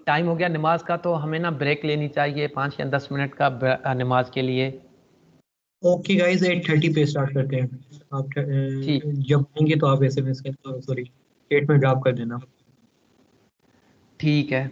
टाइम हो गया नमाज का, तो हमें ना ब्रेक लेनी चाहिए 5 या 10 मिनट का नमाज के लिए। ओके गाइस 8:30 पे स्टार्ट करते हैं। आप ठीक, जब आएंगे तो आप एसएमएस कर, सॉरी चैट में ड्रॉप कर देना। ठीक है।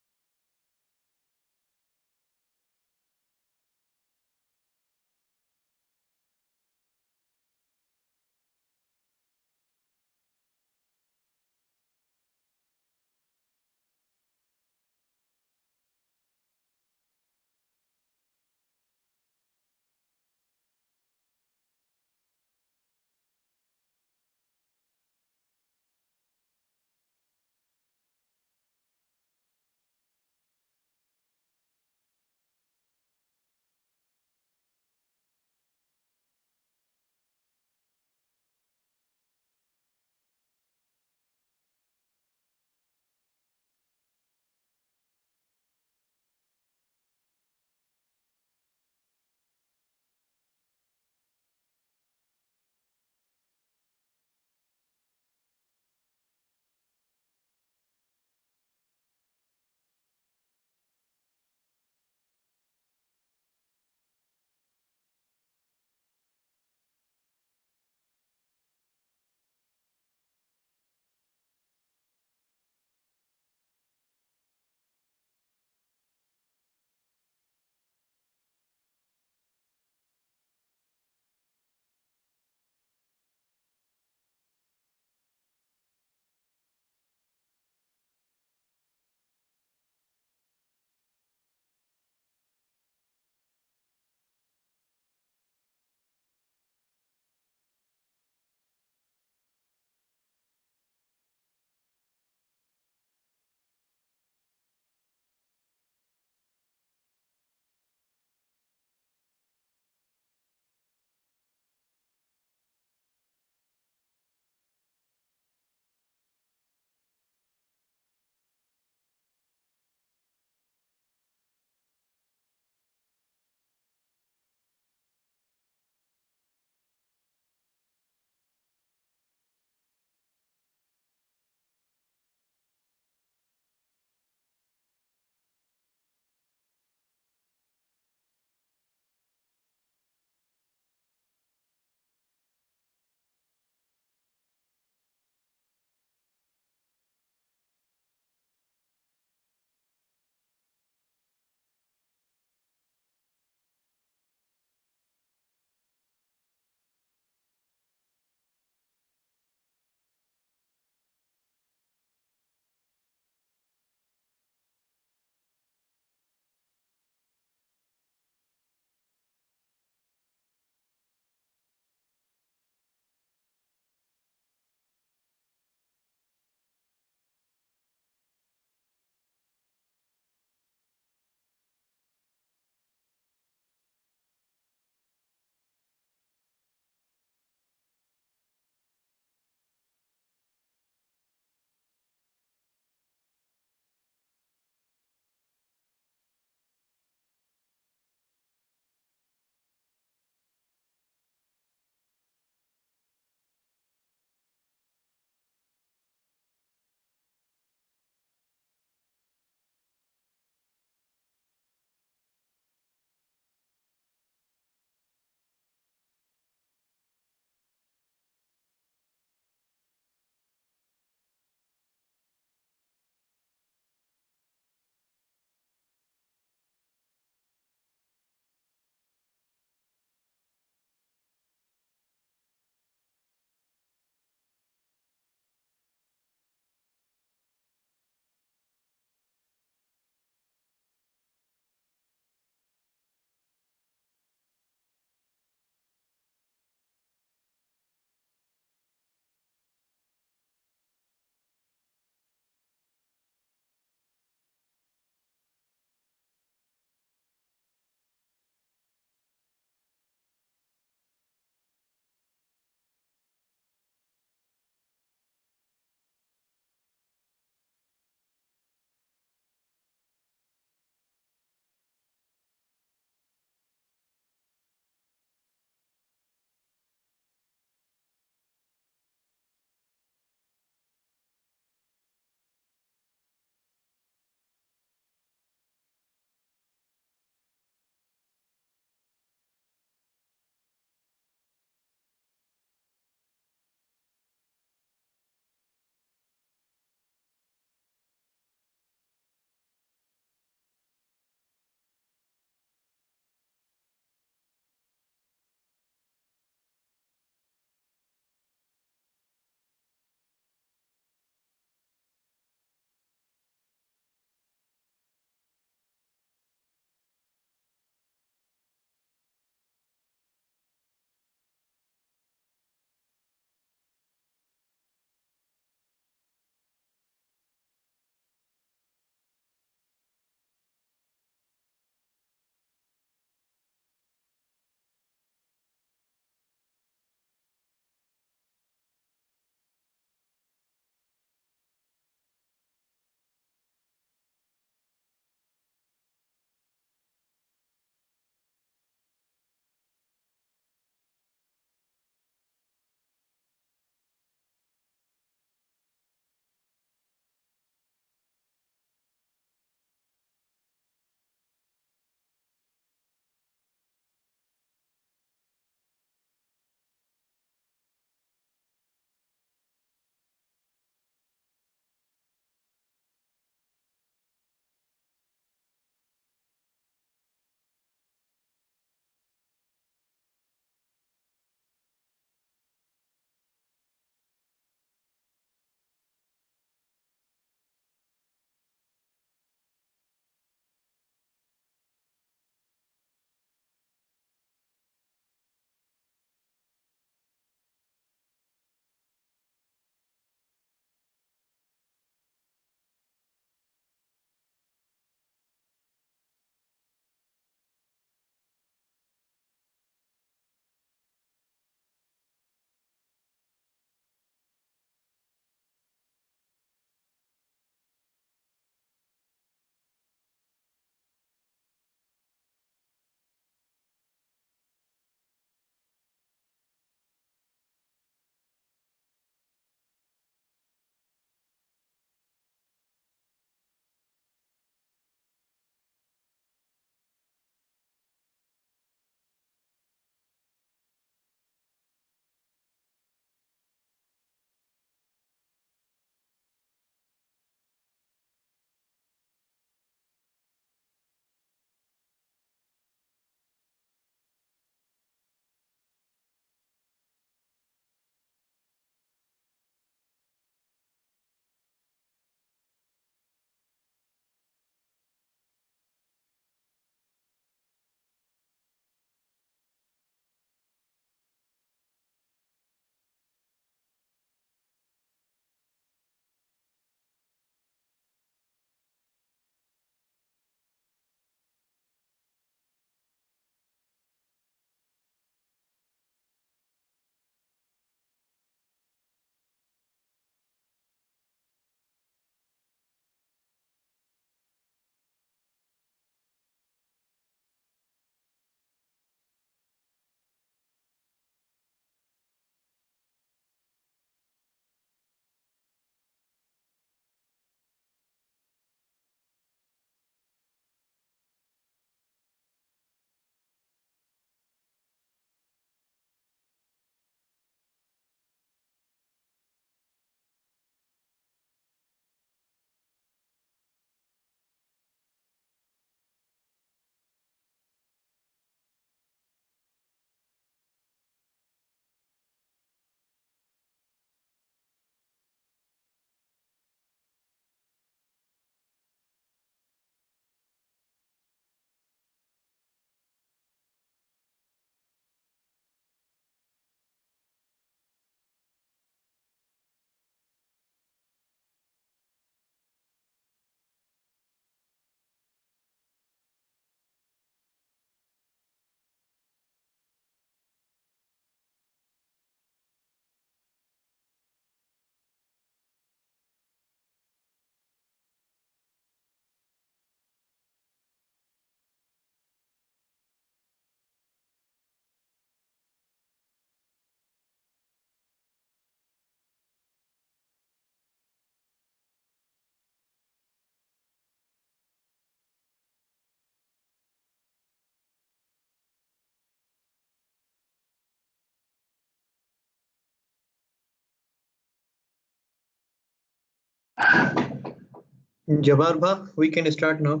Jabbar bha, we can start now.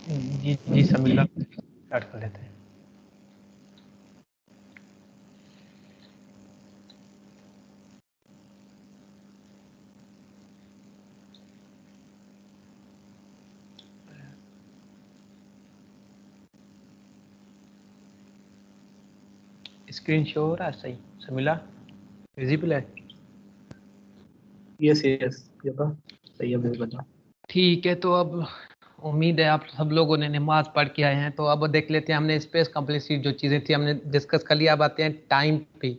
जी जी समीला, स्टार्ट कर लेते हैं। स्क्रीन शो हो रहा है सही समीला, विजिबल है? Yes, yes, Jabbar, सही है, मैं बता। ठीक है, तो अब उम्मीद है आप सब लोगों ने नमाज पढ़ के आए हैं। तो अब देख लेते हैं, हमने स्पेस कॉम्प्लेक्सिटी जो चीज़ें थी हमने डिस्कस कर लिया। अब आते हैं टाइम पे।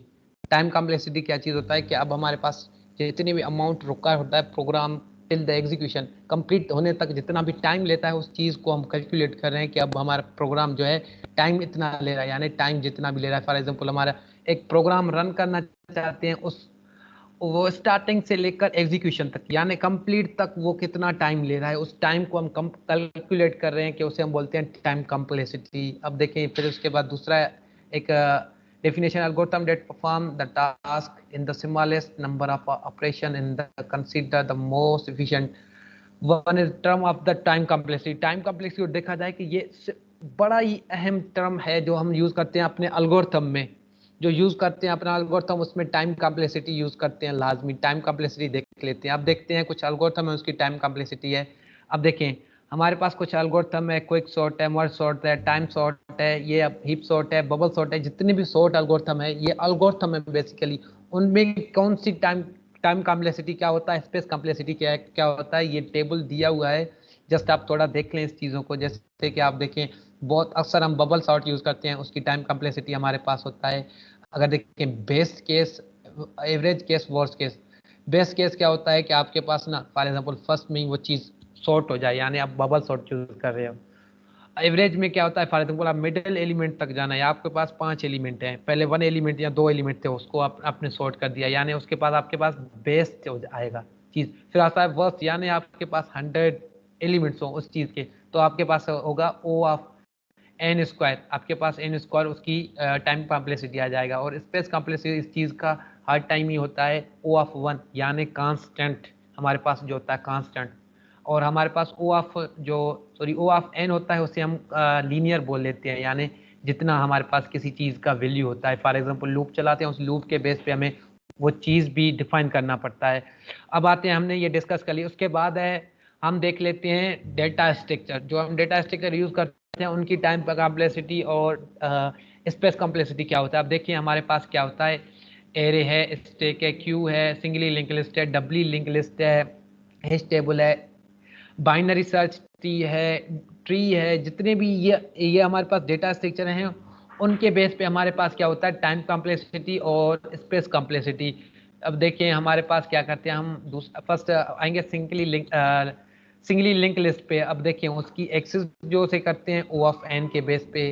टाइम कॉम्प्लेक्सिटी क्या चीज़ होता है कि अब हमारे पास जितनी भी अमाउंट रुका होता है program till the execution complete होने तक जितना भी टाइम लेता है उस चीज़ को हम कैलकुलेट कर रहे हैं कि अब हमारा प्रोग्राम जो है टाइम इतना ले रहा है, यानी टाइम जितना भी ले रहा है। फॉर एग्जाम्पल हमारा एक प्रोग्राम रन करना चाहते हैं, उस वो स्टार्टिंग से लेकर एग्जीक्यूशन तक यानी कंप्लीट तक वो कितना टाइम ले रहा है, उस टाइम को हम कैलकुलेट कर रहे हैं कि उसे हम बोलते हैं टाइम कॉम्प्लेक्सिटी। अब देखें फिर उसके बाद दूसरा एक definition, algorithm that perform the task in the smallest number of operation in the consider the most efficient one is term of the time complexity. Time complexity देखा जाए कि ये बड़ा ही अहम टर्म है जो हम यूज करते हैं अपने एल्गोरिथम में, जो यूज करते हैं अपना एल्गोरिथम, उसमें टाइम कॉम्प्लेक्सिटी यूज करते हैं लाजमी। टाइम कॉम्प्लेक्सिटी देख लेते हैं। अब देखते हैं कुछ एल्गोरिथम है उसकी टाइम कॉम्प्लेक्सिटी है। अब देखें हमारे पास कुछ एल्गोरिथम है, क्विक सॉर्ट है, मर्ज सॉर्ट है, टाइम सॉर्ट है, ये अब हीप सॉर्ट है, बबल सॉर्ट है, जितने भी सॉर्ट एल्गोरिथम है ये एल्गोरिथम है बेसिकली। उनमें कौन सी टाइम टाइम कॉम्प्लेक्सिटी क्या होता है, स्पेस कॉम्प्लेक्सिटी क्या होता है, ये टेबल दिया हुआ है। जस्ट आप थोड़ा देख लें इस चीज़ों को। जैसे कि आप देखें बहुत अक्सर हम बबल सॉर्ट यूज करते हैं, उसकी टाइम कॉम्प्लेक्सिटी हमारे पास होता है। अगर देखें best case, average case, worst case. Best case क्या होता है कि आपके पास ना फॉर एग्जांपल फर्स्ट में ही वो चीज़ सॉर्ट हो जाए, यानी आप बबल सॉर्ट यूज कर रहे हो। एवरेज में क्या होता है, फॉर एग्जाम्पल आप मिडिल एलिमेंट तक जाना है, आपके पास 5 एलिमेंट हैं, पहले 1 एलिमेंट या 2 एलिमेंट थे उसको आपने सॉर्ट कर दिया, यानी उसके पास आपके पास बेस्ट आएगा चीज़। फिर आता है वर्स्ट, यानी आपके पास 100 एलिमेंट्स हो उस चीज़ के, तो आपके पास होगा ओ ऑफ एन स्क्वायर, आपके पास एन स्क्वायर उसकी टाइम कॉम्प्लेक्सिटी आ जाएगा। और स्पेस कॉम्प्लेक्सिटी इस चीज़ का हर टाइम ही होता है ओ ऑफ 1, यानी कांस्टेंट हमारे पास जो होता है कांस्टेंट। और हमारे पास ओ ऑफ ओ ऑफ एन होता है, उसे हम लीनियर बोल लेते हैं, यानी जितना हमारे पास किसी चीज़ का वैल्यू होता है। फॉर एग्जांपल लूप चलाते हैं, उस लूप के बेस पे हमें वो चीज़ भी डिफाइन करना पड़ता है। अब आते हैं, हमने ये डिस्कस कर लिया, उसके बाद है हम देख लेते हैं डेटा स्ट्रक्चर। जो हम डेटा स्ट्रक्चर यूज़ करते हैं उनकी टाइम कॉम्प्लेक्सिटी और स्पेस कॉम्प्लेक्सिटी क्या होता है। अब देखिए हमारे पास क्या होता है, एरे है, स्टैक है, क्यू है, सिंगली लिंक लिस्ट है, डबली लिंक लिस्ट है, हैश टेबल है, बाइनरी सर्च ट्री है, जितने भी ये हमारे पास डेटा स्ट्रक्चर हैं उनके बेस पे हमारे पास क्या होता है टाइम कॉम्प्लेक्सिटी और स्पेस कॉम्प्लेक्सिटी। अब देखिए हमारे पास क्या करते हैं, हम फर्स्ट आएंगे सिंगली लिंक लिस्ट पे। अब देखिए उसकी एक्सेस जो से करते हैं ओ ऑफ एन के बेस पे।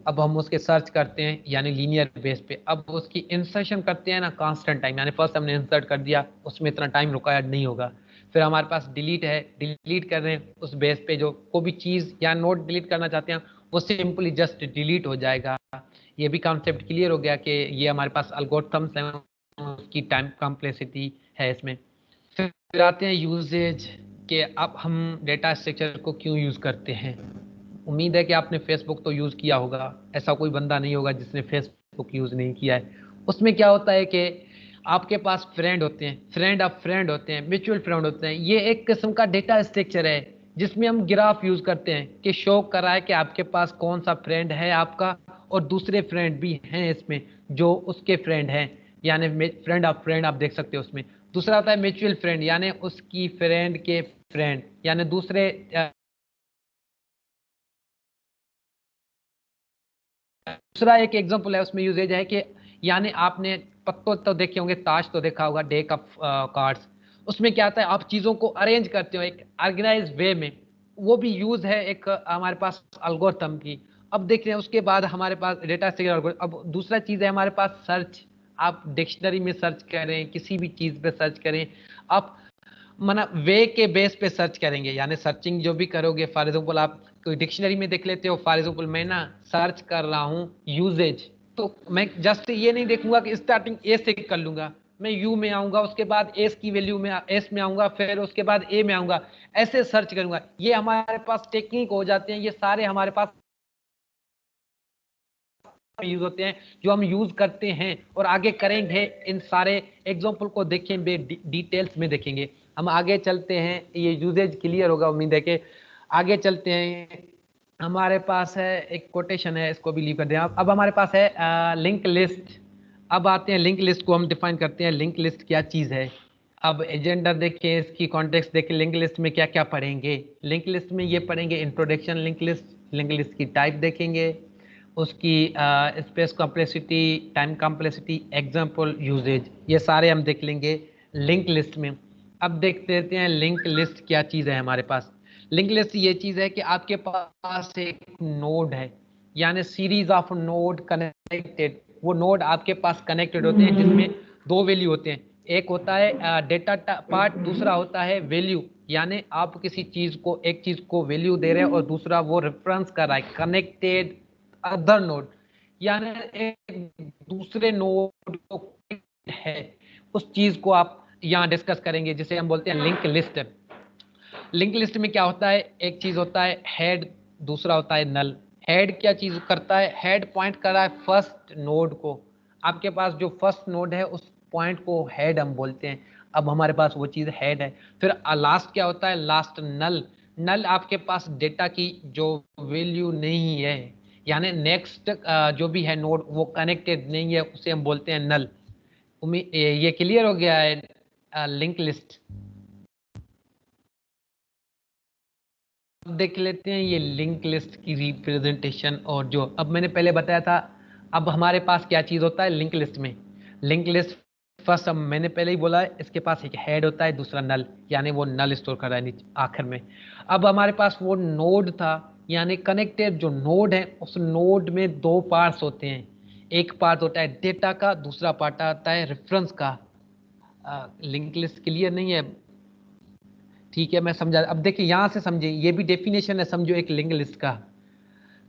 अब हम उसके सर्च करते हैं यानी लीनियर बेस पे। अब उसकी इंसर्शन करते हैं ना कांस्टेंट टाइम, यानी फर्स्ट हमने इंसर्ट कर दिया, उसमें इतना टाइम रिक्वायर्ड नहीं होगा। फिर हमारे पास डिलीट है, डिलीट कर रहे हैं उस बेस पे, जो कोई भी चीज़ या नोट डिलीट करना चाहते हैं वो सिंपली जस्ट डिलीट हो जाएगा। ये भी कॉन्सेप्ट क्लियर हो गया कि ये हमारे पास एल्गोरिथम्स हैं, उसकी टाइम कॉम्प्लेक्सिटी है इसमें। फिर आते हैं यूजेज के, अब हम डेटा स्ट्रक्चर को क्यों यूज़ करते हैं। उम्मीद है कि आपने फेसबुक तो यूज़ किया होगा, ऐसा कोई बंदा नहीं होगा जिसने फेसबुक यूज़ नहीं किया है। उसमें क्या होता है कि आपके पास फ्रेंड होते हैं, फ्रेंड ऑफ फ्रेंड होते हैं, म्यूचुअल फ्रेंड होते हैं। ये एक किस्म का डेटा स्ट्रक्चर है जिसमें हम ग्राफ यूज़ करते हैं कि शो कर रहा है कि आपके पास कौन सा फ्रेंड है आपका, और दूसरे फ्रेंड भी हैं इसमें जो उसके फ्रेंड हैं, यानी फ्रेंड ऑफ फ्रेंड आप देख सकते हो उसमें। दूसरा होता है म्यूचुअल फ्रेंड, यानी उसकी फ्रेंड के फ्रेंड, यानी दूसरे दूसरा एक एग्जांपल है उसमें यूजेज है कि यानी आपने पत्तों तो देखे होंगे, ताश तो देखा होगा, डेक ऑफ कार्ड्स। उसमें क्या आता है, आप चीज़ों को अरेंज करते हो एक ऑर्गेनाइज वे में, वो भी यूज है एक हमारे पास एल्गोरिथम की। अब देख रहे हैं उसके बाद हमारे पास डेटा स्ट्रक्चर। अब दूसरा चीज़ है हमारे पास सर्च, आप डिक्शनरी में सर्च करें, किसी भी चीज़ पे सर्च करें, आप मना वे के बेस पे सर्च करेंगे, यानी सर्चिंग जो भी करोगे। फॉर एग्जांपल आप कोई डिक्शनरी में देख लेते हो, फॉर एग्जांपल मैं ना सर्च कर रहा हूँ यूजेज, तो मैं जस्ट ये नहीं देखूंगा कि स्टार्टिंग ए से कर लूंगा, मैं यू में आऊंगा, उसके बाद एस की वैल्यू में एस में आऊंगा, फिर उसके बाद ए में आऊंगा, ऐसे सर्च करूंगा। ये हमारे पास टेक्निक हो जाते हैं, ये सारे हमारे पास यूज होते हैं, जो हम यूज करते हैं और आगे करेंगे। इन सारे एग्जांपल को देखेंगे, डिटेल्स में देखेंगे। हम आगे चलते हैं, ये यूजेज क्लियर होगा उम्मीद है कि। आगे चलते हैं, हमारे पास है एक कोटेशन है, इसको भी लीव कर दें आप। अब हमारे पास है लिंक लिस्ट। अब आते हैं लिंक लिस्ट को हम डिफाइन करते हैं, लिंक लिस्ट क्या चीज है। अब एजेंडा देखें, इसकी कॉन्टेक्स्ट देखें, लिंक लिस्ट में क्या क्या पढ़ेंगे। लिंक लिस्ट में ये पढ़ेंगे introduction link list, link list की टाइप देखेंगे, उसकी space complexity, time complexity, example, usages, ये सारे हम देख लेंगे लिंक लिस्ट में। अब देख लेते हैं लिंक लिस्ट क्या चीज़ है हमारे पास। लिंक लिस्ट ये चीज़ है कि आपके पास एक नोड है, यानी सीरीज ऑफ नोड कनेक्टेड। वो नोड आपके पास कनेक्टेड होते हैं जिसमें दो वैल्यू होते हैं, एक होता है डेटा पार्ट, दूसरा होता है वैल्यू, यानी आप किसी चीज को, एक चीज को वैल्यू दे रहे हैं और दूसरा वो रेफरेंस कर रहा है, कनेक्टेड अदर नोड, यानी एक दूसरे नोड को है, उस चीज को आप यहाँ डिस्कस करेंगे, जिसे हम बोलते हैं लिंक लिस्ट। लिंक लिस्ट में क्या होता है, एक चीज होता है हेड, दूसरा होता है नल। हेड क्या चीज करता है, हेड पॉइंट कर रहा है फर्स्ट नोड को। आपके पास जो फर्स्ट नोड है उस पॉइंट को हेड हम बोलते हैं। अब हमारे पास वो चीज हेड है। फिर लास्ट क्या होता है, लास्ट नल। नल आपके पास डेटा की जो वैल्यू नहीं है, यानी नेक्स्ट जो भी है नोड वो कनेक्टेड नहीं है, उसे हम बोलते हैं नल। ये क्लियर हो गया है लिंक लिस्ट। अब देख लेते हैं ये लिंक लिस्ट की रिप्रेजेंटेशन, और जो अब मैंने पहले बताया था, अब हमारे पास क्या चीज होता है लिंक लिस्ट में। लिंक लिस्ट फर्स्ट, अब मैंने पहले ही बोला है, इसके पास एक हेड होता है, दूसरा नल, यानी वो नल स्टोर कर रहा है नीचे आखिर में। अब हमारे पास वो नोड था, यानी कनेक्टेड जो नोड है, उस नोड में दो पार्ट्स होते हैं। एक पार्ट होता है डेटा का, दूसरा पार्ट आता है रेफरेंस का। लिंक लिस्ट क्लियर नहीं है, ठीक है मैं समझा। अब देखिए यहाँ से समझिए, ये भी डेफिनेशन है समझो एक लिंक लिस्ट का।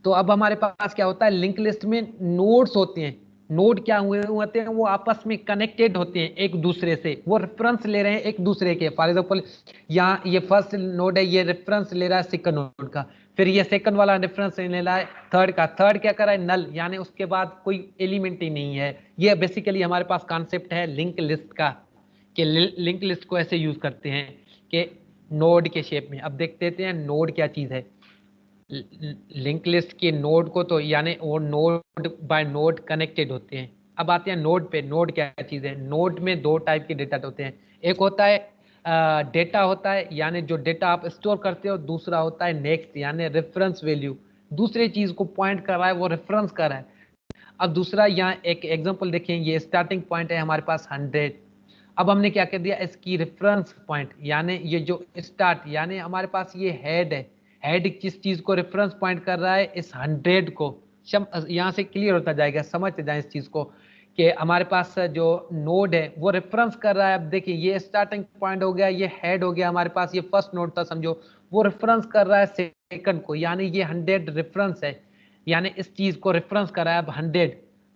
तो अब हमारे पास क्या होता है, लिंक लिस्ट में नोड्स होते हैं। नोड क्या हुए होते हैं, वो आपस में कनेक्टेड होते हैं एक दूसरे से, वो रेफरेंस ले रहे हैं एक दूसरे के। फॉर एग्जांपल यहाँ ये फर्स्ट नोड है, ये रेफरेंस ले रहा है सेकंड नोड का, फिर ये सेकंड वाला रेफरेंस ले रहा है थर्ड का, थर्ड क्या कर रहा है नल, यानी उसके बाद कोई एलिमेंट ही नहीं है। ये बेसिकली हमारे पास कॉन्सेप्ट है लिंक लिस्ट का, कि लिंक लिस्ट को ऐसे यूज करते हैं कि नोड के शेप में। अब देखते हैं नोड क्या चीज है। लिंक लिस्ट के नोड को तो यानी वो नोड बाय नोड कनेक्टेड होते हैं। अब आते हैं नोड पे। नोड क्या चीज है, नोड में दो टाइप के डेटा होते हैं। एक होता है डेटा होता है, यानी जो डेटा आप स्टोर करते हो, दूसरा होता है नेक्स्ट, यानी रेफरेंस वैल्यू, दूसरे चीज को पॉइंट कर रहा है, वो रेफरेंस कर रहा है। अब दूसरा यहाँ एक एग्जांपल देखें, ये स्टार्टिंग पॉइंट है हमारे पास 100। अब हमने क्या कर दिया, इसकी रेफरेंस पॉइंट, यानी ये जो स्टार्ट, यानी हमारे पास ये हेड है, हेड किस चीज को रेफरेंस पॉइंट कर रहा है, इस 100 को। यहाँ से क्लियर होता जाएगा, समझते जाए इस चीज को, कि हमारे पास जो नोड है वो रेफरेंस कर रहा है। अब देखिए ये स्टार्टिंग पॉइंट हो गया, ये हेड हो गया हमारे पास, ये फर्स्ट नोड था समझो, वो रेफरेंस कर रहा है सेकंड को, यानी ये 100 रेफरेंस है, यानी इस चीज को रेफरेंस कर रहा है। अब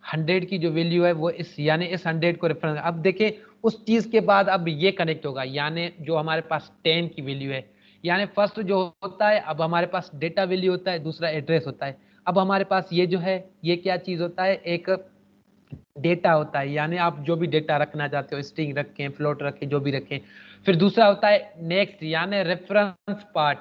100 की जो वैल्यू है वो इस, यानी इस 100 को रेफरेंस। अब देखिए उस चीज के बाद अब ये कनेक्ट होगा, यानी जो हमारे पास 10 की वैल्यू है, यानी फर्स्ट जो होता है, अब हमारे पास डेटा वैल्यू होता है, दूसरा एड्रेस होता है। अब हमारे पास ये जो है, ये क्या चीज होता है, एक डेटा होता है, यानी आप जो भी डेटा रखना चाहते हो, स्ट्रिंग रखें, फ्लोट रखें, जो भी रखें। फिर दूसरा होता है नेक्स्ट, यानी रेफरेंस पार्ट,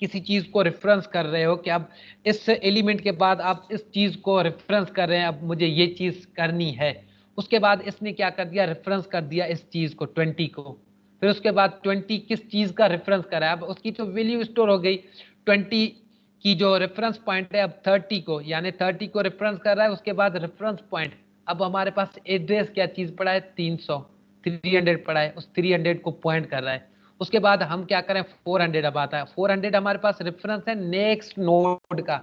किसी चीज को रेफरेंस कर रहे हो कि अब इस एलिमेंट के बाद आप इस चीज को रेफरेंस कर रहे हैं, अब मुझे ये चीज करनी है। उसके बाद इसने क्या कर दिया, रेफरेंस कर दिया इस चीज को 20 को। फिर उसके बाद 20 किस चीज का रेफरेंस करा है, अब उसकी तो वैल्यू स्टोर हो गई। 20 की जो रेफरेंस पॉइंट है अब 30 को, यानी 30 को रेफरेंस कर रहा है, उसके बाद रेफरेंस पॉइंट। अब हमारे पास एड्रेस क्या चीज पड़ा है, 300 पड़ा है, उस 300 को पॉइंट कर रहा है। उसके बाद हम क्या करें, 400 अब आता है। 400 हमारे पास रेफरेंस है नेक्स्ट नोड का,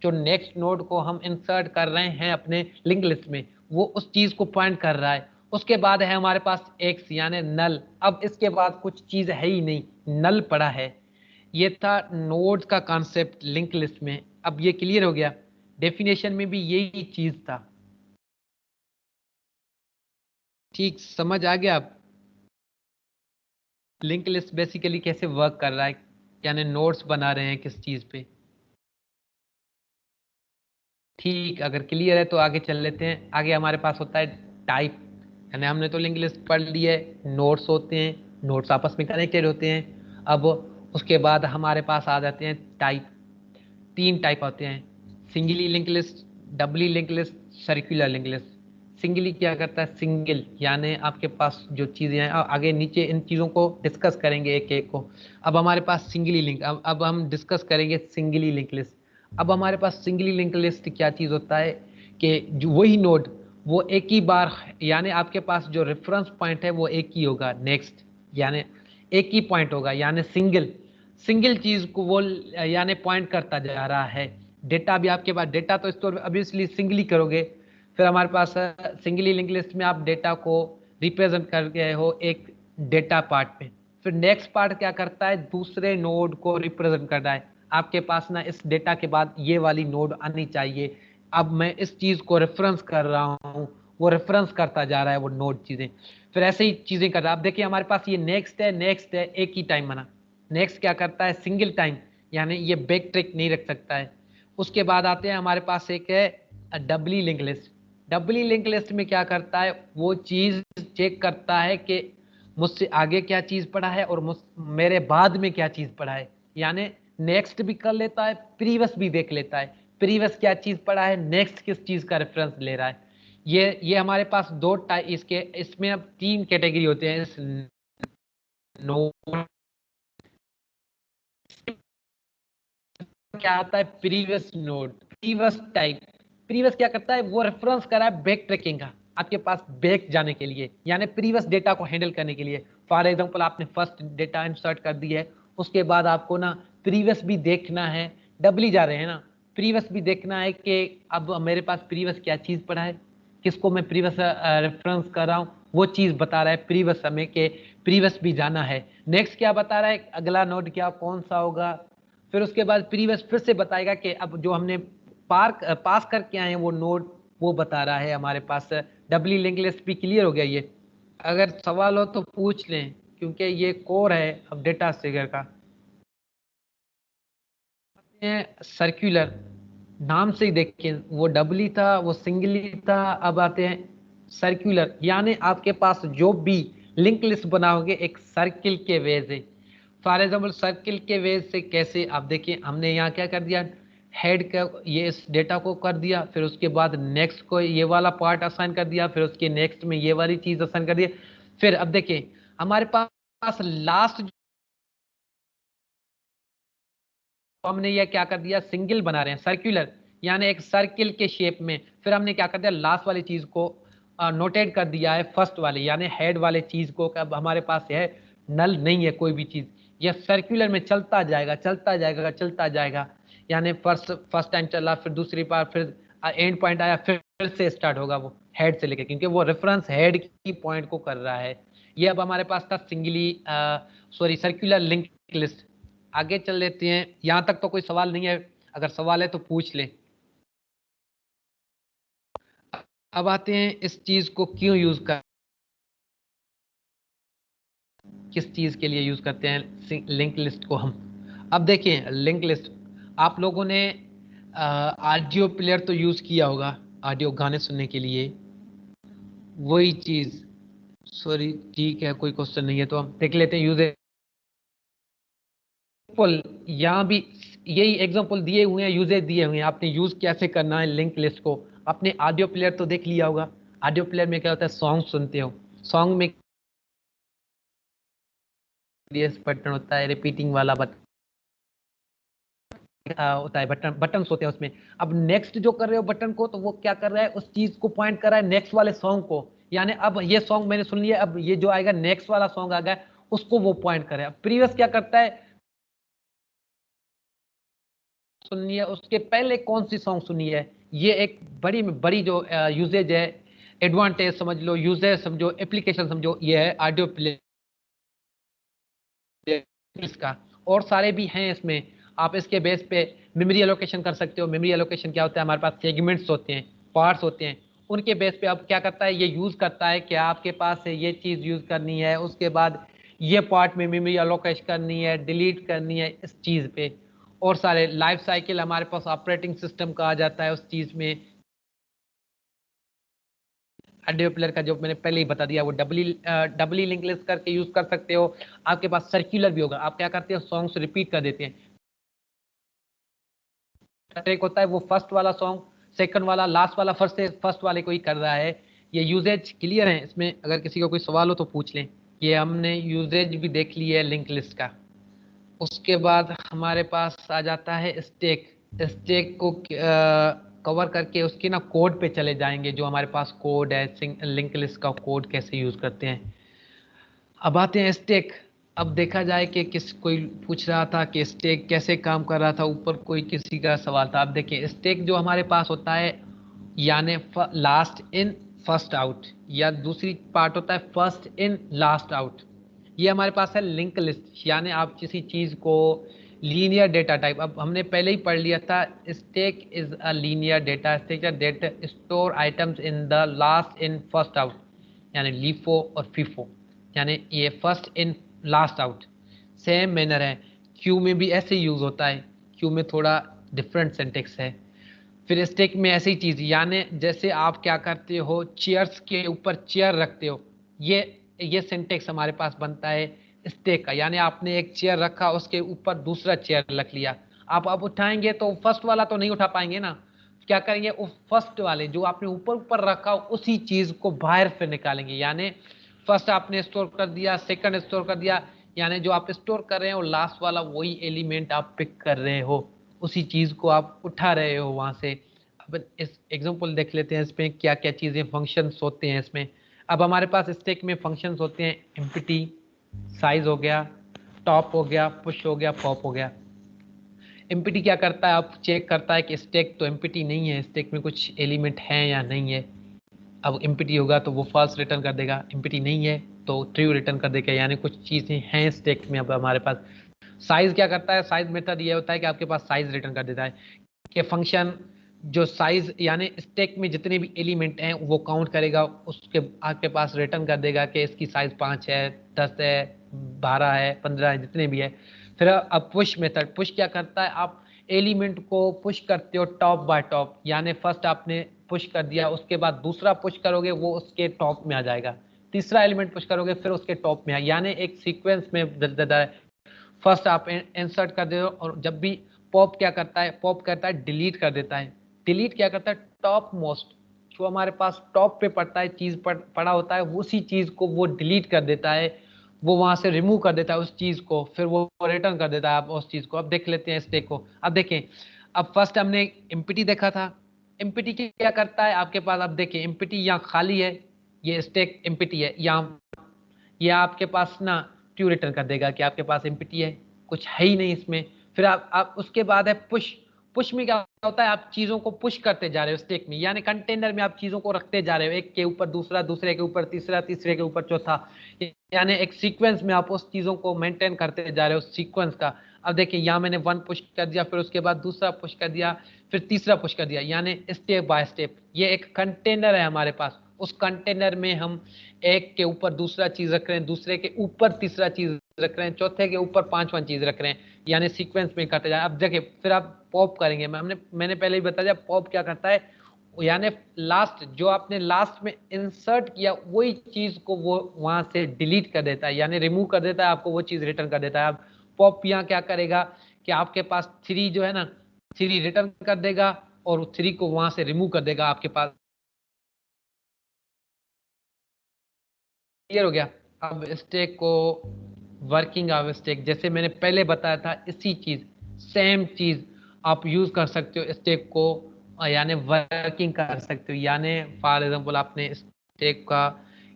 जो नेक्स्ट नोड को हम इंसर्ट कर रहे हैं अपने लिंक लिस्ट में, वो उस चीज को पॉइंट कर रहा है। उसके बाद है हमारे पास एक्स, यानी नल। अब इसके बाद कुछ चीज है ही नहीं, नल पड़ा है। ये था नोड का कॉन्सेप्ट लिंक लिस्ट में। अब ये क्लियर हो गया, डेफिनेशन में भी यही चीज था। ठीक समझ आ गया? आप लिंक लिस्ट बेसिकली कैसे वर्क कर रहा है, यानी नोट्स बना रहे हैं किस चीज पे। ठीक, अगर क्लियर है तो आगे चल लेते हैं। आगे हमारे पास होता है टाइप, यानी हमने तो लिंक लिस्ट पढ़ ली है। नोट्स होते हैं, नोट्स आपस में कनेक्टेड होते हैं। अब उसके बाद हमारे पास आ जाते हैं टाइप। 3 टाइप होते हैं, singly link list, doubly link list, circular link list. Singly क्या करता है, सिंगल, यानी आपके पास जो चीजें हैं, आगे नीचे इन चीजों को डिस्कस करेंगे एक एक को। अब हमारे पास सिंगली लिंक, अब हम डिस्कस करेंगे सिंगली लिंक लिस्ट। अब हमारे पास सिंगली लिंक लिस्ट क्या चीज होता है कि जो वही नोड वो एक ही बार, यानी आपके पास जो रेफरेंस पॉइंट है वो एक ही होगा नेक्स्ट, यानी एक ही पॉइंट होगा, यानी सिंगल सिंगल चीज को वो यानी पॉइंट करता जा रहा है। डेटा भी आपके पास, डेटा तो स्टोर ऑब्वियसली सिंगली करोगे। फिर हमारे पास सिंगली लिंक लिस्ट में आप डेटा को रिप्रेजेंट कर गए हो एक डेटा पार्ट में। फिर नेक्स्ट पार्ट क्या करता है, दूसरे नोड को रिप्रेजेंट कर रहा है। आपके पास ना इस डेटा के बाद ये वाली नोड आनी चाहिए, अब मैं इस चीज को रेफरेंस कर रहा हूँ, वो रेफरेंस करता जा रहा है वो नोड चीजें। फिर ऐसे ही चीजें कर रहा है। अब देखिए हमारे पास ये नेक्स्ट है एक ही टाइम बना। नेक्स्ट क्या करता है, सिंगल टाइम, यानी ये बैक ट्रैक नहीं रख सकता है। उसके बाद आते हैं हमारे पास एक है डबली link list. Doubly link list में क्या करता है, वो चीज चेक करता है कि मुझसे आगे क्या चीज पड़ा है और मेरे बाद में क्या चीज पड़ा है, यानी नेक्स्ट भी कर लेता है, प्रीवियस भी देख लेता है। प्रीवियस क्या चीज पड़ा है, नेक्स्ट किस चीज का रेफरेंस ले रहा है। ये हमारे पास दो टाइप, इसके इसमें अब 3 कैटेगरी होते हैं इस नोड। क्या आता है, previous node, previous type. Previous क्या करता है, वो रेफरेंस कर रहा है बैक ट्रैकिंग का, आपके पास बैक जाने के लिए, यानी प्रीवियस डेटा को हैंडल करने के लिए। फॉर एग्जांपल आपने फर्स्ट डेटा इंसर्ट कर दी है, उसके बाद आपको ना प्रीवियस भी देखना है, डबली जा रहे हैं ना, प्रीवियस भी देखना है कि अब मेरे पास प्रीवियस क्या चीज पड़ा है, किसको मैं प्रीवियस रेफरेंस कर रहा हूँ, वो चीज बता रहा है प्रीवियस हमें के प्रीवियस भी जाना है। नेक्स्ट क्या बता रहा है, अगला नोड क्या कौन सा होगा। फिर उसके बाद प्रीवियस फिर से बताएगा कि अब जो हमने पास करके आए हैं वो नोड वो बता रहा है हमारे पास। डबली लिंक लिस्ट भी क्लियर हो गया ये? अगर सवाल हो तो पूछ लें, क्योंकि ये कोर है अब डेटा स्ट्रक्चर का। सर्कुलर, नाम से ही देखिए, वो डबली था, वो सिंगली था, अब आते हैं सर्कुलर, यानी आपके पास जो भी लिंक लिस्ट बनाओगे एक सर्किल के वे से। फॉर एग्जाम्पल सर्किल के वे से कैसे, आप देखिए हमने यहाँ क्या कर दिया, हेड का ये इस डेटा को कर दिया, फिर उसके बाद नेक्स्ट को ये वाला पार्ट असाइन कर दिया, फिर उसके नेक्स्ट में ये वाली चीज असाइन कर दिया। फिर अब देखिए हमारे पास लास्ट हमने ये क्या कर दिया, सिंगल बना रहे हैं सर्कुलर, यानी एक सर्किल के शेप में। फिर हमने क्या कर दिया, लास्ट वाली चीज को नोटेट कर दिया है फर्स्ट वाले, यानी हेड वाले चीज को, अब हमारे पास है नल नहीं है कोई भी चीज, ये सर्कुलर में चलता जाएगा चलता जाएगा चलता जाएगा। यानी फर्स्ट टाइम चला, फिर दूसरी बार, फिर एंड पॉइंट आया, फिर से स्टार्ट होगा वो हेड से लेके, क्योंकि वो रेफरेंस हेड की पॉइंट को कर रहा है। ये अब हमारे पास था singly sorry circular link list. आगे चल लेते हैं, यहां तक तो कोई सवाल नहीं है, अगर सवाल है तो पूछ ले। अब आते हैं इस चीज को क्यों यूज कर, किस चीज के लिए यूज करते हैं लिंक लिस्ट को हम। अब देखिए लिंक लिस्ट, आप लोगों ने ऑडियो प्लेयर तो यूज किया होगा ऑडियो गाने सुनने के लिए, वही चीज। सॉरी ठीक है, कोई क्वेश्चन नहीं है तो हम देख लेते हैं। यूज यहाँ भी यही एग्जांपल दिए हुए हैं, यूजेज दिए हुए हैं, आपने यूज कैसे करना है लिंक लिस्ट को। आपने ऑडियो प्लेयर तो देख लिया होगा, ऑडियो प्लेयर में क्या होता है, सॉन्ग सुनते हो, सॉन्ग में बटन होता है, रिपीटिंग वाला बटन होता है, बटन होते हैं उसमें। अब नेक्स्ट जो कर रहे हो बटन को, तो वो क्या कर रहा है, उस चीज को पॉइंट कर रहा है नेक्स्ट वाले सॉन्ग को, यानी अब ये सॉन्ग मैंने सुन लिया, अब ये जो आएगा नेक्स्ट वाला सॉन्ग आ गया, उसको वो पॉइंट करे। प्रीवियस क्या करता है, सुननी है उसके पहले कौन सी सॉन्ग सुनी है। ये एक बड़ी बड़ी जो यूजेज है, एडवांटेज समझ लो, यूजेज समझो, एप्लीकेशन समझो, ये है ऑडियो प्ले का। और सारे भी हैं इसमें, आप इसके बेस पे मेमोरी एलोकेशन कर सकते हो। मेमोरी एलोकेशन क्या होता है, हमारे पास सेगमेंट्स होते हैं, पार्ट्स होते हैं, उनके बेस पे अब क्या करता है, ये यूज करता है कि आपके पास है ये चीज यूज करनी है, उसके बाद ये पार्ट में मेमोरी अलोकेट करनी है, डिलीट करनी है इस चीज पे। और सारे लाइफ साइकिल हमारे पास ऑपरेटिंग सिस्टम का आ जाता है उस चीज में। ऑडियो प्लेयर का जो मैंने पहले ही बता दिया, वो डबली लिंक लिस्ट करके यूज कर सकते हो। आपके पास सर्कुलर भी होगा, आप क्या करते हो सॉन्ग्स रिपीट कर देते हैं। एक होता है वो फर्स्ट वाला सॉन्ग, सेकंड वाला, लास्ट वाला फर्स्ट वाले को ही कर रहा है। ये यूजेज क्लियर है इसमें? अगर किसी का कोई सवाल हो तो पूछ लें। ये हमने यूजेज भी देख ली है लिंक लिस्ट का। उसके बाद हमारे पास आ जाता है स्टेक। स्टेक को कवर करके उसके ना कोड पे चले जाएंगे, जो हमारे पास कोड है, लिंक लिस्ट का कोड कैसे यूज करते हैं। अब आते हैं स्टेक। अब देखा जाए कि कोई पूछ रहा था कि स्टेक कैसे काम कर रहा था, ऊपर कोई किसी का सवाल था। अब देखिए स्टेक जो हमारे पास होता है, यानी लास्ट इन फर्स्ट आउट, या दूसरी पार्ट होता है फर्स्ट इन लास्ट आउट। ये हमारे पास है लिंक लिस्ट, यानी आप किसी चीज को लीनियर डेटा टाइप, अब हमने पहले ही पढ़ लिया था, stack is a linear data structure that store items in the last in first out, यानी लीफो और फीफो, यानी ये first in last out. Same manner है, क्यू में भी ऐसे यूज होता है, क्यू में थोड़ा डिफरेंट सिंटेक्स है। फिर स्टेक में ऐसी चीज, यानी जैसे आप क्या करते हो, चेयर्स के ऊपर चेयर रखते हो, ये सिंटेक्स हमारे पास बनता है स्टेक का। यानी आपने एक चेयर रखा, उसके ऊपर दूसरा चेयर रख लिया, आप अब उठाएंगे तो फर्स्ट वाला तो नहीं उठा पाएंगे ना, क्या करेंगे, वो फर्स्ट वाले जो आपने ऊपर ऊपर रखा उसी चीज को बाहर फिर निकालेंगे। यानी फर्स्ट आपने स्टोर कर दिया, सेकंड स्टोर कर दिया, यानी जो आप स्टोर कर रहे हो लास्ट वाला वही एलिमेंट आप पिक कर रहे हो, उसी चीज को आप उठा रहे हो वहां से। अब इस एग्जांपल देख लेते हैं इसमें क्या क्या चीजें फंक्शंस होते हैं इसमें। अब हमारे पास स्टैक में फंक्शंस होते हैं, एम्प्टी, साइज हो गया, टॉप हो गया, पुश हो गया, पॉप हो गया। एम्प्टी क्या करता है, आप चेक करता है कि स्टैक तो एम्प्टी नहीं है, स्टैक में कुछ एलिमेंट है या नहीं है। अब एम्प्टी होगा तो वो फॉल्स रिटर्न कर देगा, एम्प्टी नहीं है तो ट्रू रिटर्न कर देगा, यानी कुछ चीजें हैं स्टैक में अब हमारे पास। साइज क्या करता है, साइज मेथड ये होता है कि आपके पास साइज रिटर्न कर देता है कि फंक्शन जो साइज, यानी स्टैक में जितने भी एलिमेंट हैं वो काउंट करेगा, उसके आपके पास रिटर्न कर देगा कि इसकी साइज 5 है, 10 है, 12 है, 15 है, जितने भी है। फिर अब पुश मेथड, पुश क्या करता है, आप एलिमेंट को पुश करते हो टॉप बाय टॉप, यानी फर्स्ट आपने पुश कर दिया, उसके बाद दूसरा पुश करोगे वो उसके टॉप में आ जाएगा, तीसरा एलिमेंट पुश करोगे फिर उसके टॉप में, यानी एक सीक्वेंस में देता है। फर्स्ट आप इंसर्ट कर दे, और जब भी पॉप क्या करता है, पॉप करता है डिलीट कर देता है। डिलीट क्या करता है, टॉप मोस्ट जो हमारे पास टॉप पे पड़ता है, चीज पड़ा होता है, उसी चीज को वो डिलीट कर देता है, वो वहां से रिमूव कर देता है उस चीज को, फिर वो रिटर्न कर देता है आप उस चीज को। अब देख लेते हैं स्टैक को। अब देखें, अब फर्स्ट हमने एम्प्टी देखा था, एम्प्टी क्या करता है आपके पास, अब देखें एम्प्टी यहाँ खाली है, ये स्टैक एम्प्टी है, यहाँ ये आपके पास ना ट्रू रिटर्न कर देगा कि आपके पास एम्प्टी है, कुछ है ही नहीं इसमें। फिर आप उसके बाद है पुश। पुश में क्या होता है, आप चीजों को पुश करते जा रहे हो स्टैक में, यानी कंटेनर में आप चीजों को रखते जा रहे हो, एक के ऊपर दूसरा, दूसरे के ऊपर तीसरा, तीसरे के ऊपर चौथा, यानी एक सीक्वेंस में आप उस चीजों को मेंटेन करते जा रहे हो सीक्वेंस का। अब देखिए यहाँ मैंने 1 पुश कर दिया, फिर उसके बाद दूसरा पुश कर दिया, फिर तीसरा पुश कर दिया, यानी स्टेप बाय स्टेप। ये एक कंटेनर है हमारे पास, उस कंटेनर में हम एक के ऊपर दूसरा चीज रख रहे हैं, दूसरे के ऊपर तीसरा चीज रख रहे हैं, चौथे के ऊपर पांचवा चीज रख रहे हैं, यानी सीक्वेंस में करते जाए। अब देखिए फिर आप पॉप करेंगे, मैंने पहले ही बता दिया पॉप क्या करता है, यानी लास्ट जो आपने लास्ट में इंसर्ट किया वही चीज को वो वहां से डिलीट कर देता है, यानी रिमूव कर देता है, आपको वो चीज रिटर्न कर देता है। अब पॉप यहाँ क्या करेगा कि आपके पास 3 जो है ना, 3 रिटर्न कर देगा और 3 को वहां से रिमूव कर देगा आपके पास। क्लियर हो गया? अब स्टैक को वर्किंग ऑफ स्टैक, जैसे मैंने पहले बताया था, इसी चीज सेम चीज आप यूज कर सकते हो स्टैक को, यानी वर्किंग कर सकते हो। यानी फॉर एग्जांपल आपने स्टैक का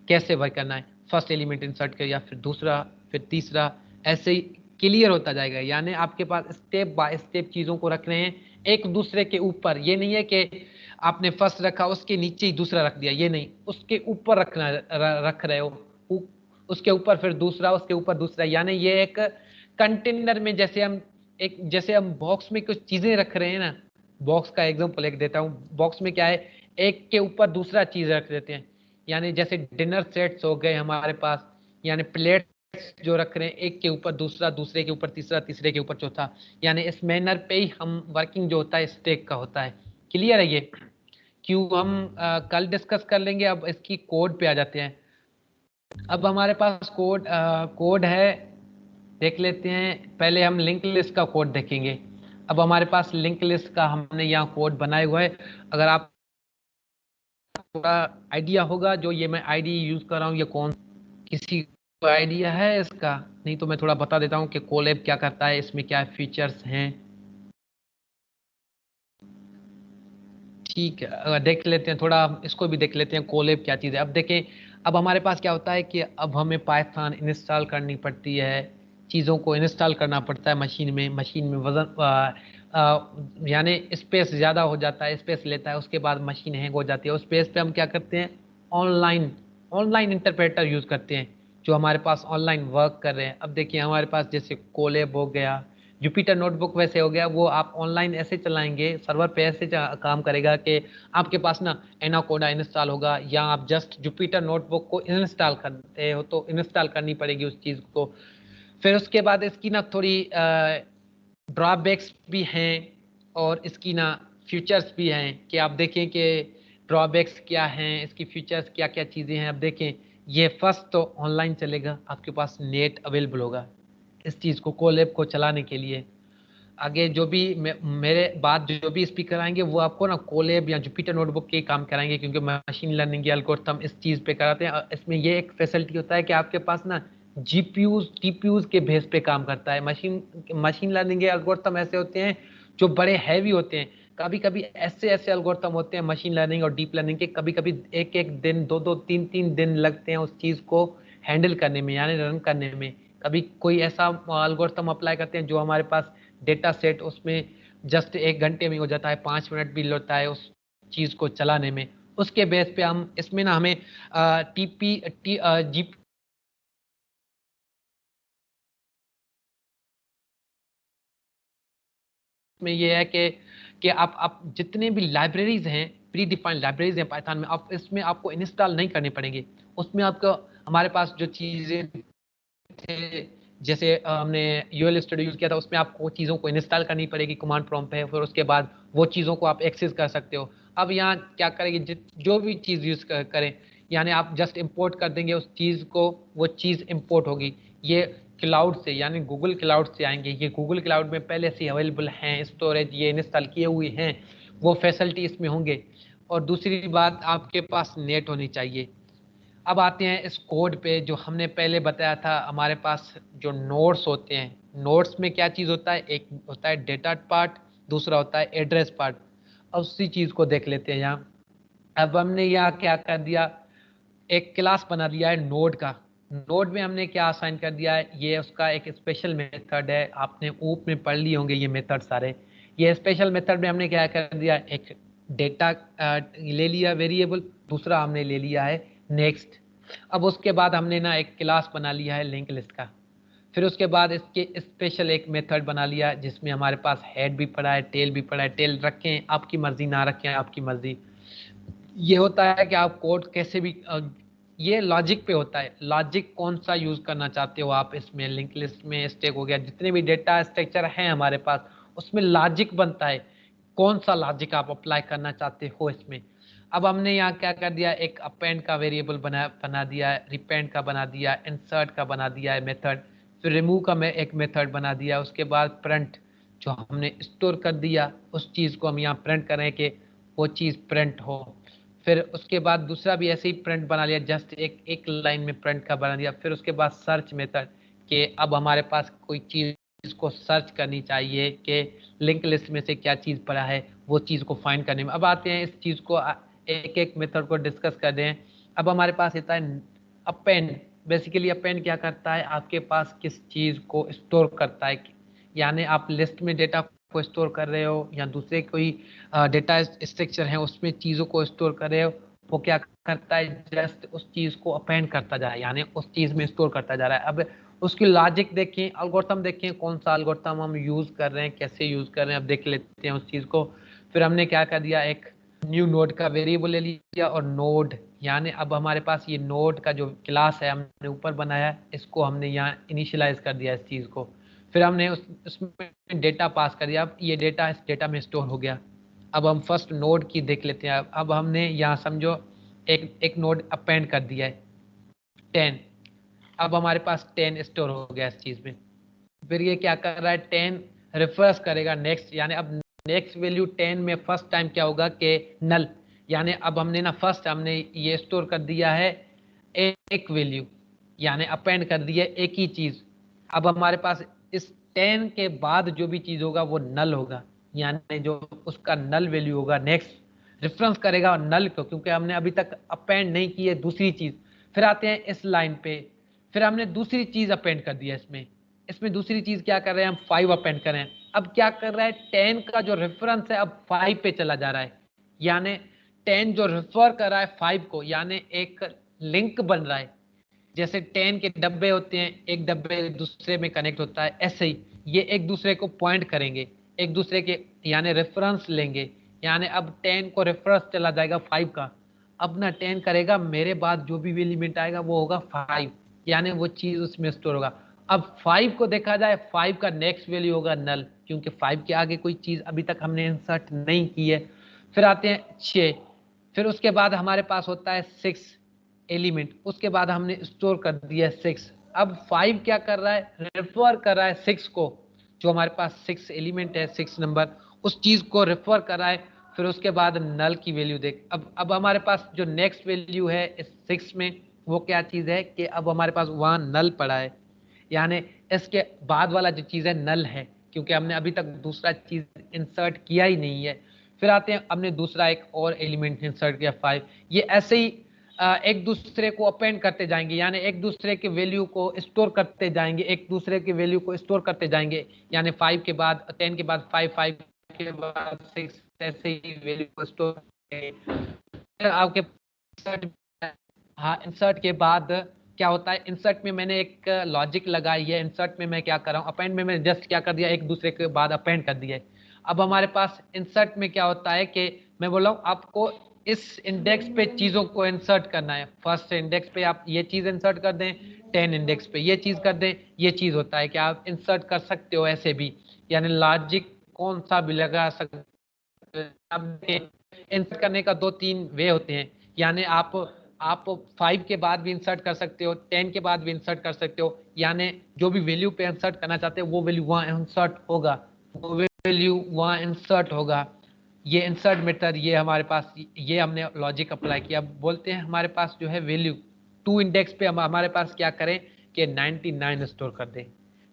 कैसे वर्क करना है, फर्स्ट एलिमेंट इंसर्ट कर, या फिर दूसरा, फिर तीसरा, ऐसे ही क्लियर होता जाएगा। यानी आपके पास स्टेप बाय स्टेप चीजों को रख रहे हैं एक दूसरे के ऊपर, ये नहीं है कि आपने फर्स्ट रखा उसके नीचे ही दूसरा रख दिया, ये नहीं, उसके ऊपर रख रहे हो, उसके ऊपर फिर दूसरा, उसके ऊपर दूसरा, यानी ये एक कंटेनर में जैसे हम बॉक्स में कुछ चीजें रख रहे हैं ना, बॉक्स का एग्जांपल एक देता हूँ। बॉक्स में क्या है, एक के ऊपर दूसरा चीज रख देते हैं, यानी जैसे डिनर सेट्स हो गए हमारे पास, यानी प्लेट्स जो रख रहे हैं एक के ऊपर दूसरा, दूसरे के ऊपर तीसरा, तीसरे के ऊपर चौथा, यानी इस मैनर पे ही हम वर्किंग जो होता है स्टैक का होता है। क्लियर है ये? क्यों हम कल डिस्कस कर लेंगे। अब इसकी कोड पे आ जाते हैं। अब हमारे पास कोड है, देख लेते हैं। पहले हम लिंक लिस्ट का कोड देखेंगे। अब हमारे पास लिंक लिस्ट का हमने यहाँ कोड बनाया हुआ है। अगर आप थोड़ा आइडिया होगा, जो ये मैं आईडी यूज कर रहा हूँ, ये कौन, किसी को आइडिया है इसका? नहीं तो मैं थोड़ा बता देता हूँ कि कोलैब क्या करता है, इसमें क्या फीचर्स हैं। ठीक है, देख लेते हैं थोड़ा, इसको भी देख लेते हैं कोलैब क्या चीज़ है। अब देखें, अब हमारे पास क्या होता है कि अब हमें पाइथन इंस्टॉल करनी पड़ती है, चीज़ों को इंस्टॉल करना पड़ता है मशीन में वजन यानी स्पेस ज़्यादा हो जाता है, स्पेस लेता है, उसके बाद मशीन हैंग हो जाती है। उस स्पेस पे हम क्या करते हैं, ऑनलाइन ऑनलाइन इंटरप्रेटर यूज़ करते हैं, जो हमारे पास ऑनलाइन वर्क कर रहे हैं। अब देखिए हमारे पास जैसे कोलैब हो गया, जुपिटर नोटबुक वैसे हो गया, वो आप ऑनलाइन ऐसे चलाएंगे, सर्वर पे ऐसे काम करेगा कि आपके पास ना एनाकोडा इंस्टॉल होगा, या आप जस्ट जुपिटर नोटबुक को इंस्टॉल करते हो तो इंस्टॉल करनी पड़ेगी उस चीज़ को। फिर उसके बाद इसकी ना थोड़ी ड्रॉबैक्स भी हैं और इसकी ना फीचर्स भी हैं, कि आप देखें कि ड्रॉबैक्स क्या हैं, इसकी फीचर्स क्या क्या चीज़ें हैं। अब देखें, ये फर्स्ट तो ऑनलाइन चलेगा, आपके पास नेट अवेलेबल होगा इस चीज़ को, कोलैब को चलाने के लिए। आगे जो भी मेरे बाद जो भी स्पीकर आएंगे वो आपको ना कोलैब या जुपिटर नोटबुक के काम कराएंगे, क्योंकि मशीन लर्निंग के एल्गोरिथम इस चीज़ पे कराते हैं। इसमें ये एक फैसिलिटी होता है कि आपके पास ना जीपीयूज टीपीयूज के बेस पे काम करता है। मशीन लर्निंग के एल्गोरिथम ऐसे होते हैं जो बड़े हैवी होते हैं। कभी कभी ऐसे ऐसे एल्गोरिथम होते हैं मशीन लर्निंग और डीप लर्निंग के, कभी कभी एक एक दिन, दो दो तीन तीन दिन लगते हैं उस चीज़ को हैंडल करने में, यानी रन करने में। कभी कोई ऐसा एल्गोरिथम अप्लाई करते हैं जो हमारे पास डेटा सेट, उसमें जस्ट 1 घंटे में हो जाता है, 5 मिनट भी लगता है उस चीज़ को चलाने में। उसके बेस पे हम इसमें ना हमें जीपी में ये है कि आप जितने भी लाइब्रेरीज हैं, प्री डिफाइंड लाइब्रेरीज हैं पाइथन में, आप इसमें आपको इंस्टॉल नहीं करने पड़ेंगे। उसमें आपको हमारे पास जो चीज़ें थे, जैसे हमने यूएल स्टूडियो यूज़ किया था, उसमें आपको चीज़ों को इंस्टॉल करनी पड़ेगी कमांड प्रॉम्प्ट पे, फिर उसके बाद वो चीज़ों को आप एक्सेस कर सकते हो। अब यहाँ क्या करेंगे, जो भी चीज़ यूज़ करें, यानी आप जस्ट इंपोर्ट कर देंगे उस चीज़ को, वो चीज़ इंपोर्ट होगी। ये क्लाउड से, यानी गूगल क्लाउड से आएंगे। ये गूगल क्लाउड में पहले से अवेलेबल हैं, स्टोरेज ये इंस्टॉल किए हुए हैं, वो फैसिलिटी इसमें होंगे। और दूसरी बात, आपके पास नेट होनी चाहिए। अब आते हैं इस कोड पे, जो हमने पहले बताया था। हमारे पास जो नोड्स होते हैं, नोड्स में क्या चीज़ होता है, एक होता है डेटा पार्ट, दूसरा होता है एड्रेस पार्ट। अब उसी चीज़ को देख लेते हैं यहाँ। अब हमने यहाँ क्या कर दिया, एक क्लास बना दिया है नोड का। नोड में हमने क्या असाइन कर दिया है, ये उसका एक स्पेशल मेथड है। आपने ऊप में पढ़ लिए होंगे ये मेथड सारे। ये स्पेशल मेथड में हमने क्या कर दिया, एक डेटा ले लिया वेरिएबल, दूसरा हमने ले लिया है नेक्स्ट। अब उसके बाद हमने ना एक क्लास बना लिया है लिंक लिस्ट का। फिर उसके बाद इसके स्पेशल एक मेथड बना लिया जिसमें हमारे पास हेड भी पड़ा है, टेल भी पड़ा है। टेल रखें आपकी मर्जी, ना रखें आपकी मर्जी। ये होता है कि आप कोड कैसे भी ये लॉजिक पे होता है, लॉजिक कौन सा यूज करना चाहते हो आप इसमें। लिंक लिस्ट में स्टैक हो गया, जितने भी डेटा स्ट्रक्चर हैं हमारे पास, उसमें लॉजिक बनता है, कौन सा लॉजिक आप अप्लाई करना चाहते हो इसमें। अब हमने यहाँ क्या कर दिया, एक अपेंड का वेरिएबल बना दिया है, रिपेंड का बना दिया, इंसर्ट का बना दिया है मेथड, फिर रिमूव का मैं एक मेथड बना दिया। उसके बाद प्रिंट, जो हमने स्टोर कर दिया उस चीज़ को हम यहाँ प्रिंट करें कि वो चीज़ प्रिंट हो। फिर उसके बाद दूसरा भी ऐसे ही प्रिंट बना लिया, जस्ट एक एक लाइन में प्रिंट का बना दिया। फिर उसके बाद सर्च मेथड, कि अब हमारे पास कोई चीज़ को सर्च करनी चाहिए कि लिंक लिस्ट में से क्या चीज़ पड़ा है, वो चीज़ को फाइंड करने में। अब आते हैं इस चीज़ को एक एक मेथड को डिस्कस कर दें। अब हमारे पास आता है अपेंड। बेसिकली अपेंड क्या करता है, आपके पास किस चीज़ को स्टोर करता है, यानी आप लिस्ट में डेटा को स्टोर कर रहे हो या दूसरे कोई डेटा स्ट्रक्चर है उसमें चीज़ों को स्टोर कर रहे हो, वो क्या करता है, जस्ट उस चीज़ को अपेंड करता जा रहा है, यानी उस चीज़ में स्टोर करता जा रहा है। अब उसकी लॉजिक देखें, एल्गोरिथम देखें, कौन सा एल्गोरिथम हम यूज़ कर रहे हैं, कैसे यूज़ कर रहे हैं, अब देख लेते हैं उस चीज़ को। फिर हमने क्या कर दिया, एक न्यू नोड का वेरिएबल ले लिया और नोड यानी अब हमारे पास ये नोड का जो क्लास है हमने ऊपर बनाया है, इसको हमने यहाँ इनिशियलाइज कर दिया इस चीज को। फिर हमने उसमें डेटा पास कर दिया। अब ये डेटा इस डेटा में स्टोर हो गया। अब हम फर्स्ट नोड की देख लेते हैं। अब हमने यहाँ समझो एक नोड अपेंड कर दिया है 10। अब हमारे पास 10 स्टोर हो गया इस चीज में। फिर ये क्या कर रहा है 10 रिफर्स करेगा नेक्स्ट, यानी अब नेक्स्ट वैल्यू 10 में फर्स्ट टाइम क्या होगा कि नल, यानी अब हमने ना फर्स्ट हमने ये स्टोर कर दिया है एक वैल्यू, यानी अपेंड कर दिया एक ही चीज। अब हमारे पास इस 10 के बाद जो भी चीज होगा वो नल होगा, यानी जो उसका नल वैल्यू होगा नेक्स्ट रेफरेंस करेगा नल को, क्योंकि हमने अभी तक अपेंड नहीं की है दूसरी चीज। फिर आते हैं इस लाइन पे, फिर हमने दूसरी चीज अपेंड कर दिया इसमें दूसरी चीज क्या कर रहे हैं हम 5 अपेंड कर रहे हैं। अब क्या कर रहा है 10 का जो रेफरेंस है अब 5 पे चला जा रहा है, यानी 10 जो रेफर कर रहा है 5 को, यानी एक लिंक बन रहा है। जैसे 10 के डब्बे होते हैं, एक डब्बे दूसरे में कनेक्ट होता है, ऐसे ही ये एक दूसरे को पॉइंट करेंगे, एक दूसरे के यानी रेफरेंस लेंगे। यानी अब 10 को रेफरेंस चला जाएगा 5 का। अब ना 10 करेगा मेरे बाद जो भी एलिमेंट आएगा वो होगा 5, यानी वो चीज उसमें स्टोर होगा। अब 5 को देखा जाए 5 का नेक्स्ट वैल्यू होगा नल, क्योंकि 5 के आगे कोई चीज अभी तक हमने इंसर्ट नहीं की है। फिर आते हैं 6, फिर उसके बाद हमारे पास होता है 6 एलिमेंट, उसके बाद हमने स्टोर कर दिया 6। अब 5 क्या कर रहा है रेफर कर रहा है 6 को, जो हमारे पास 6 एलिमेंट है 6 नंबर, उस चीज को रेफर कर रहा है। फिर उसके बाद नल की वैल्यू देख। अब हमारे पास जो नेक्स्ट वैल्यू है इस 6 में वो क्या चीज है कि अब हमारे पास वहां नल पड़ा है, यानी इसके बाद वाला जो चीज है नल है, क्योंकि हमने अभी तक दूसरा चीज इंसर्ट किया ही नहीं है। फिर आते हैं हमने दूसरा एक और एलिमेंट इंसर्ट किया 5। ये ऐसे ही एक दूसरे को अपेंड करते जाएंगे, यानी एक दूसरे के वैल्यू को स्टोर करते जाएंगे, एक दूसरे के वैल्यू को स्टोर करते जाएंगे। यानी 5 के बाद 10 के बाद 5, 5 के बाद 6, ऐसे ही वैल्यू को स्टोर करेंगे। आपके हाँ इंसर्ट के बाद क्या होता है, इंसर्ट में मैंने एक लॉजिक लगाई है। इंसर्ट में मैं क्या कर रहा हूँ, अपेंड में मैं जस्ट क्या कर दिया एक दूसरे के बाद अपेंड कर दिया है। अब हमारे पास इंसर्ट में क्या होता है कि मैं बोला हूँ आपको इस इंडेक्स पे चीजों को इंसर्ट करना है। फर्स्ट इंडेक्स पे आप ये चीज इंसर्ट कर दें, 10 इंडेक्स पे ये चीज कर दें, ये चीज होता है कि आप इंसर्ट कर सकते हो ऐसे भी, यानी लॉजिक कौन सा भी लगा सकते हो। अब इंसर्ट करने का 2-3 वे होते हैं, यानी आप 5 के बाद भी इंसर्ट कर सकते हो, 10 के बाद भी इंसर्ट कर सकते हो, यानी जो भी वैल्यू पे इंसर्ट करना चाहते हो वो वैल्यू वहां इंसर्ट होगा, वो वैल्यू वहां इंसर्ट होगा। ये इंसर्ट मेथड ये हमारे पास ये हमने लॉजिक अप्लाई किया। अब बोलते हैं हमारे पास जो है वैल्यू 2 इंडेक्स पे हम हमारे पास क्या करें कि 99 स्टोर कर दें।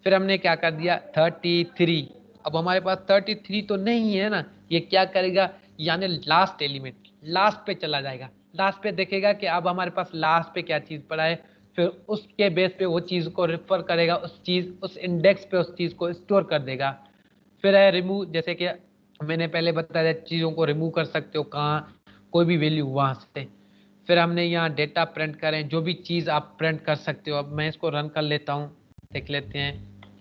फिर हमने क्या कर दिया 33। अब हमारे पास 33 तो नहीं है ना, ये क्या करेगा यानी लास्ट एलिमेंट लास्ट पे चला जाएगा, लास्ट पे देखेगा कि अब हमारे पास लास्ट पे क्या चीज पड़ा है, फिर उसके बेस पे वो चीज को रेफर करेगा, उस इंडेक्स पे उस चीज को स्टोर कर देगा। फिर है रिमूव, जैसे कि मैंने पहले बताया चीज़ों को रिमूव कर सकते हो कहाँ, कोई भी वैल्यू वहाँ से। फिर हमने यहाँ डेटा प्रिंट करें, जो भी चीज़ आप प्रिंट कर सकते हो। अब मैं इसको रन कर लेता हूँ, देख लेते हैं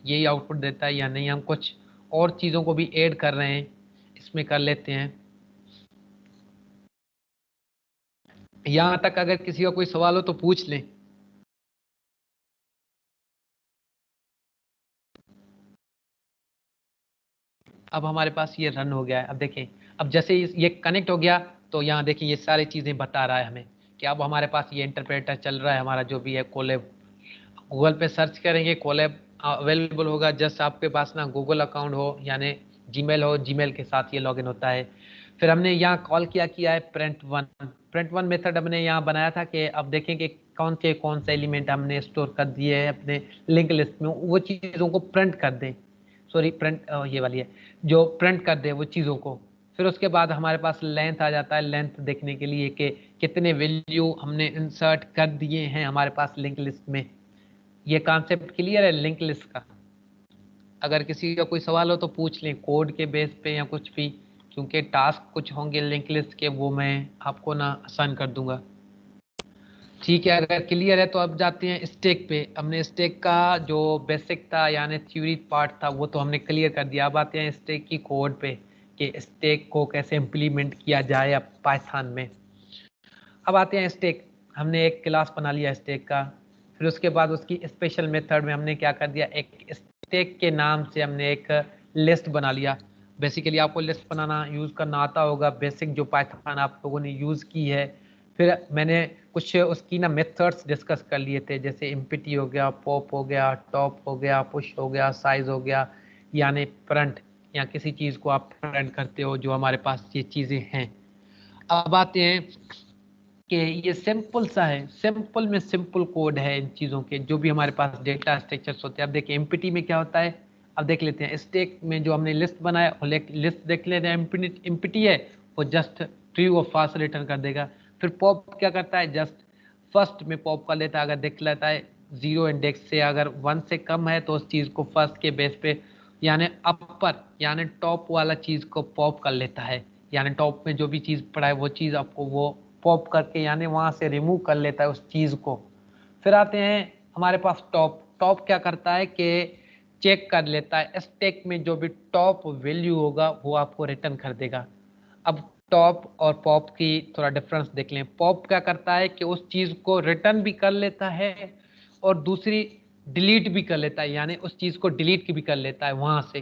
यही आउटपुट देता है या नहीं। हम कुछ और चीज़ों को भी ऐड कर रहे हैं, इसमें कर लेते हैं। यहाँ तक अगर किसी का कोई सवाल हो तो पूछ लें। अब हमारे पास ये रन हो गया है। अब देखें, अब जैसे ये कनेक्ट हो गया तो यहाँ देखिए ये सारी चीज़ें बता रहा है हमें कि अब हमारे पास ये इंटरप्रेटर चल रहा है, हमारा जो भी है कोलैब। गूगल पे सर्च करेंगे कोलैब अवेलेबल होगा। जस्ट आपके पास ना गूगल अकाउंट हो यानी जीमेल हो, जीमेल के साथ ये लॉगिन होता है। फिर हमने यहाँ कॉल किया है प्रिंट वन मेथड हमने यहाँ बनाया था कि अब देखें कि कौन से एलिमेंट हमने स्टोर कर दिए हैं अपने लिंक लिस्ट में, वो चीज़ों को प्रिंट कर दें। सॉरी प्रिंट ये वाली है जो प्रिंट कर दे वो चीज़ों को। फिर उसके बाद हमारे पास लेंथ आ जाता है, लेंथ देखने के लिए कि कितने वैल्यू हमने इंसर्ट कर दिए हैं हमारे पास लिंक लिस्ट में। ये कॉन्सेप्ट क्लियर है लिंक लिस्ट का? अगर किसी का कोई सवाल हो तो पूछ लें कोड के बेस पे या कुछ भी, क्योंकि टास्क कुछ होंगे लिंक लिस्ट के वो मैं आपको ना आसान कर दूंगा। ठीक है, अगर क्लियर है तो अब जाते हैं स्टैक पे। हमने स्टैक का जो बेसिक था यानी थ्योरी पार्ट था वो तो हमने क्लियर कर दिया। अब आते हैं स्टैक की कोड पे कि स्टैक को कैसे इम्प्लीमेंट किया जाए अब पाइथन में। अब आते हैं स्टैक, हमने एक क्लास बना लिया स्टैक का, फिर उसके बाद उसकी स्पेशल मेथड में हमने क्या कर दिया, एक स्टैक के नाम से हमने एक लिस्ट बना लिया। बेसिकली आपको लिस्ट बनाना यूज करना आता होगा, बेसिक जो पाइथन आप लोगों ने यूज की है। फिर मैंने कुछ उसकी ना मेथड्स डिस्कस कर लिए थे, जैसे एम्प्टी हो गया, पॉप हो गया, टॉप हो गया, पुश हो गया, साइज हो गया, यानी फ्रंट या किसी चीज को आप फ्रंट करते हो, जो हमारे पास ये चीजें हैं। अब आते हैं कि ये सिंपल सा है, सिंपल में सिंपल कोड है इन चीज़ों के, जो भी हमारे पास डेटा स्ट्रक्चर्स होते हैं। अब देखिए एमपीटी में क्या होता है, अब देख लेते हैं। स्टैक में जो हमने लिस्ट बनाया और लिस्ट देख लेते हैं, एमपीटी है वो जस्ट ट्रू और फाल्स रिटर्न कर देगा। फिर पॉप क्या करता है, जस्ट फर्स्ट में पॉप कर लेता है, अगर देख लेता है जीरो इंडेक्स से, अगर 1 से कम है तो उस चीज़ को फर्स्ट के बेस पे यानी अपर यानी टॉप वाला चीज़ को पॉप कर लेता है, यानी टॉप में जो भी चीज़ पड़ा है वो चीज़ आपको वो पॉप करके यानी वहां से रिमूव कर लेता है उस चीज को। फिर आते हैं हमारे पास टॉप। टॉप क्या करता है कि चेक कर लेता है स्टैक में जो भी टॉप वैल्यू होगा वो आपको रिटर्न कर देगा। अब टॉप और पॉप की थोड़ा डिफरेंस देख लें। पॉप क्या करता है कि उस चीज को रिटर्न भी कर लेता है और दूसरी डिलीट भी कर लेता है, यानी उस चीज को डिलीट भी कर लेता है वहां से।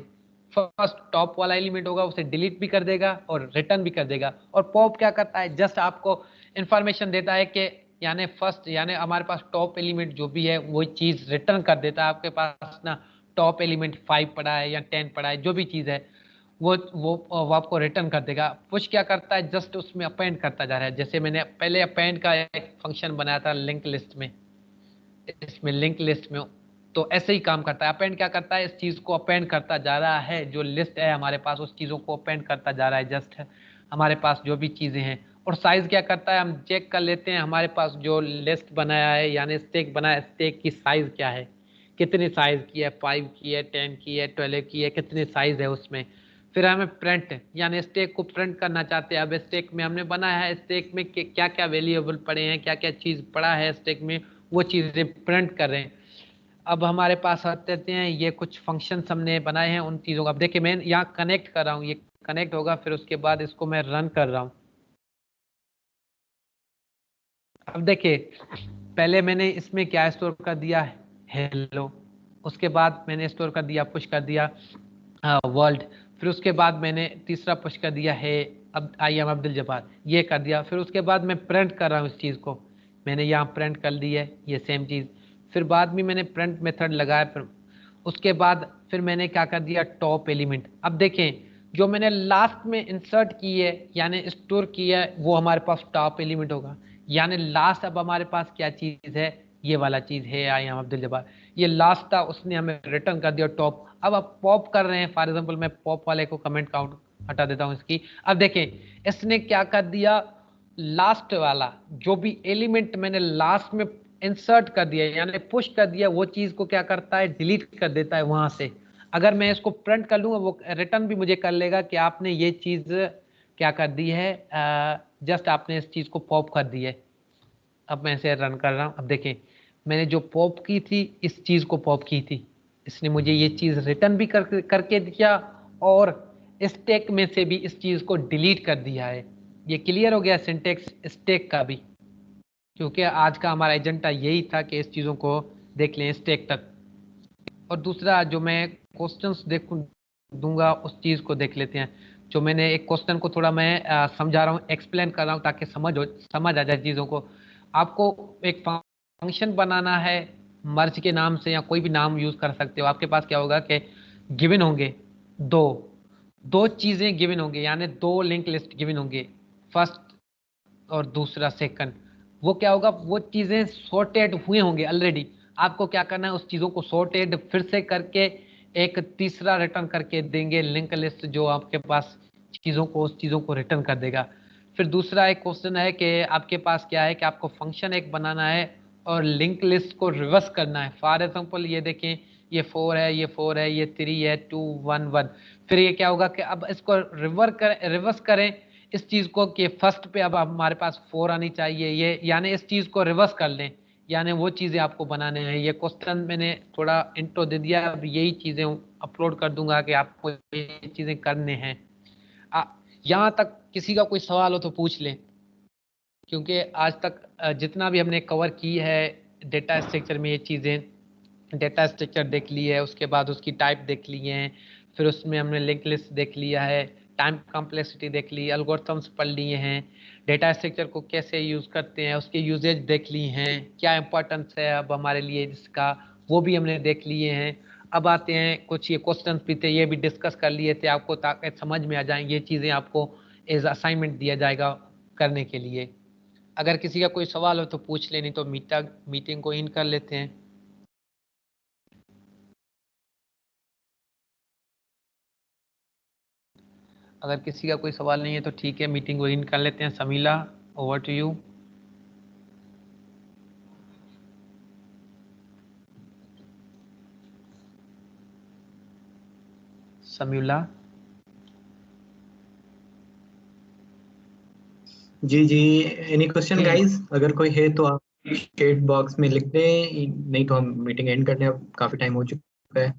फर्स्ट टॉप वाला एलिमेंट होगा उसे डिलीट भी कर देगा और रिटर्न भी कर देगा। और पॉप क्या करता है, जस्ट आपको इंफॉर्मेशन देता है कि यानी फर्स्ट यानी हमारे पास टॉप एलिमेंट जो भी है वो चीज रिटर्न कर देता है। आपके पास ना टॉप एलिमेंट 5 पड़ा है या 10 पड़ा है, जो भी चीज है वो आपको रिटर्न कर देगा। पुश क्या करता है, जस्ट उसमें अपेंड करता जा रहा है। जैसे मैंने पहले अपेंड का एक फंक्शन बनाया था लिंक लिस्ट में, इसमें लिंक लिस्ट में, तो ऐसे ही काम करता है। अपेंड क्या करता है, इस चीज को अपेंड करता जा रहा है, जो लिस्ट है हमारे पास उस चीजों को अपेंड करता जा रहा है जस्ट हमारे पास जो भी चीजें हैं। और साइज क्या करता है, हम चेक कर लेते हैं हमारे पास जो लिस्ट बनाया है यानी स्टैक बनाया है, स्टैक की साइज क्या है, कितनी साइज की है, 5 की है, 10 की है, 12 की है, कितनी साइज है उसमें। फिर हमें प्रिंट यानी स्टैक को प्रिंट करना चाहते हैं। अब स्टैक में हमने बनाया है, स्टैक में क्या क्या वेरिएबल पड़े हैं, क्या क्या चीज पड़ा है स्टैक में, वो चीजें प्रिंट कर रहे हैं। अब हमारे पास आते हैं ये कुछ फंक्शंस हमने बनाए हैं उन चीज़ों का। अब देखिए मैं यहाँ कनेक्ट कर रहा हूँ, ये कनेक्ट होगा, फिर उसके बाद इसको मैं रन कर रहा हूँ। अब देखिए पहले मैंने इसमें क्या स्टोर कर दिया, हेलो, उसके बाद मैंने स्टोर कर दिया, पुश कर दिया वर्ल्ड, फिर उसके बाद मैंने तीसरा पुश कर दिया है अब आई एम अब्दुल जब्बार, ये कर दिया। फिर उसके बाद मैं प्रिंट कर रहा हूँ इस चीज़ को, मैंने यहाँ प्रिंट कर दी है ये सेम चीज़। फिर बाद में मैंने प्रिंट मेथड लगाया, फिर उसके बाद फिर मैंने क्या कर दिया, टॉप एलिमेंट। अब देखें जो मैंने लास्ट में इंसर्ट की है यानी स्टोर किया है वो हमारे पास टॉप एलिमेंट होगा, यानी लास्ट अब हमारे पास क्या चीज़ है, ये वाला चीज़ है आई एम अब्दुल जब्बार, ये लास्ट था, उसने हमें रिटर्न कर दिया टॉप। अब आप पॉप कर रहे हैं, फॉर एग्जांपल मैं पॉप वाले को कमेंट काउंट हटा देता हूं इसकी। अब देखें इसने क्या कर दिया, लास्ट वाला जो भी एलिमेंट मैंने लास्ट में इंसर्ट कर दिया यानी पुश कर दिया, वो चीज को क्या करता है, डिलीट कर देता है वहां से। अगर मैं इसको प्रिंट कर लूंगा वो रिटर्न भी मुझे कर लेगा कि आपने ये चीज क्या कर दी है, जस्ट आपने इस चीज को पॉप कर दी है। अब मैं इसे रन कर रहा हूँ। अब देखें मैंने जो पॉप की थी इस चीज को पॉप की थी, इसने मुझे ये चीज रिटर्न भी करके दिया और स्टैक में से भी इस चीज को डिलीट कर दिया है। ये क्लियर हो गया सिंटेक्स स्टैक का भी, क्योंकि आज का हमारा एजेंडा यही था कि इस चीजों को देख लें स्टैक तक। और दूसरा जो मैं क्वेश्चंस दूंगा उस चीज को देख लेते हैं। जो मैंने एक क्वेश्चन को थोड़ा मैं समझा रहा हूँ, एक्सप्लेन कर रहा हूँ ताकि समझ आ जाए चीजों को। आपको एक फंक्शन बनाना है मर्ज के नाम से या कोई भी नाम यूज कर सकते हो। आपके पास क्या होगा कि गिवन होंगे दो दो चीजें गिवन होंगे यानी दो लिंक लिस्ट गिवन होंगे, फर्स्ट और दूसरा सेकंड। वो क्या होगा, वो चीजें सॉर्टेड हुए होंगे ऑलरेडी, आपको क्या करना है उस चीजों को सॉर्टेड फिर से करके एक तीसरा रिटर्न करके देंगे लिंक लिस्ट, जो आपके पास चीजों को उस चीजों को रिटर्न कर देगा। फिर दूसरा एक क्वेश्चन है कि आपके पास क्या है कि आपको फंक्शन एक बनाना है और लिंक लिस्ट को रिवर्स करना है। फॉर एग्जांपल ये देखें ये 4 है, ये 4 है, ये 3 है, 2 1 1। फिर ये क्या होगा कि अब इसको रिवर्स करें इस चीज को कि फर्स्ट पे अब हमारे पास 4 आनी चाहिए, ये यानी इस चीज को रिवर्स कर लें, यानी वो चीजें आपको बनाने हैं। ये क्वेश्चन मैंने थोड़ा इंट्रो दे दिया, अब यही चीजें अपलोड कर दूंगा कि आपको ये चीजें करने हैं। यहाँ तक किसी का कोई सवाल हो तो पूछ लें, क्योंकि आज तक जितना भी हमने कवर की है डेटा स्ट्रक्चर में ये चीज़ें, डेटा स्ट्रक्चर देख ली है, उसके बाद उसकी टाइप देख लिए हैं, फिर उसमें हमने लिंक लिस्ट देख लिया है, टाइम कॉम्प्लेक्सिटी देख ली, एल्गोरिथम्स पढ़ लिए हैं, डेटा स्ट्रक्चर को कैसे यूज़ करते हैं उसके यूजेज देख ली हैं, क्या इंपॉर्टेंस है अब हमारे लिए इसका, वो भी हमने देख लिए हैं। अब आते हैं कुछ ये क्वेश्चन भी थे, ये भी डिस्कस कर लिए थे आपको, ताकि समझ में आ जाए ये चीज़ें, आपको एज असाइनमेंट दिया जाएगा करने के लिए। अगर किसी का कोई सवाल हो तो पूछ ले, नहीं तो मीटिंग को इन कर लेते हैं। अगर किसी का कोई सवाल नहीं है तो ठीक है, मीटिंग को इन कर लेते हैं। Samila, over to you. Samila. जी जी, एनी क्वेश्चन गाइस? अगर कोई है तो आप चैट बॉक्स में लिख दें, नहीं तो हम मीटिंग एंड करने, अब काफी टाइम हो चुका है।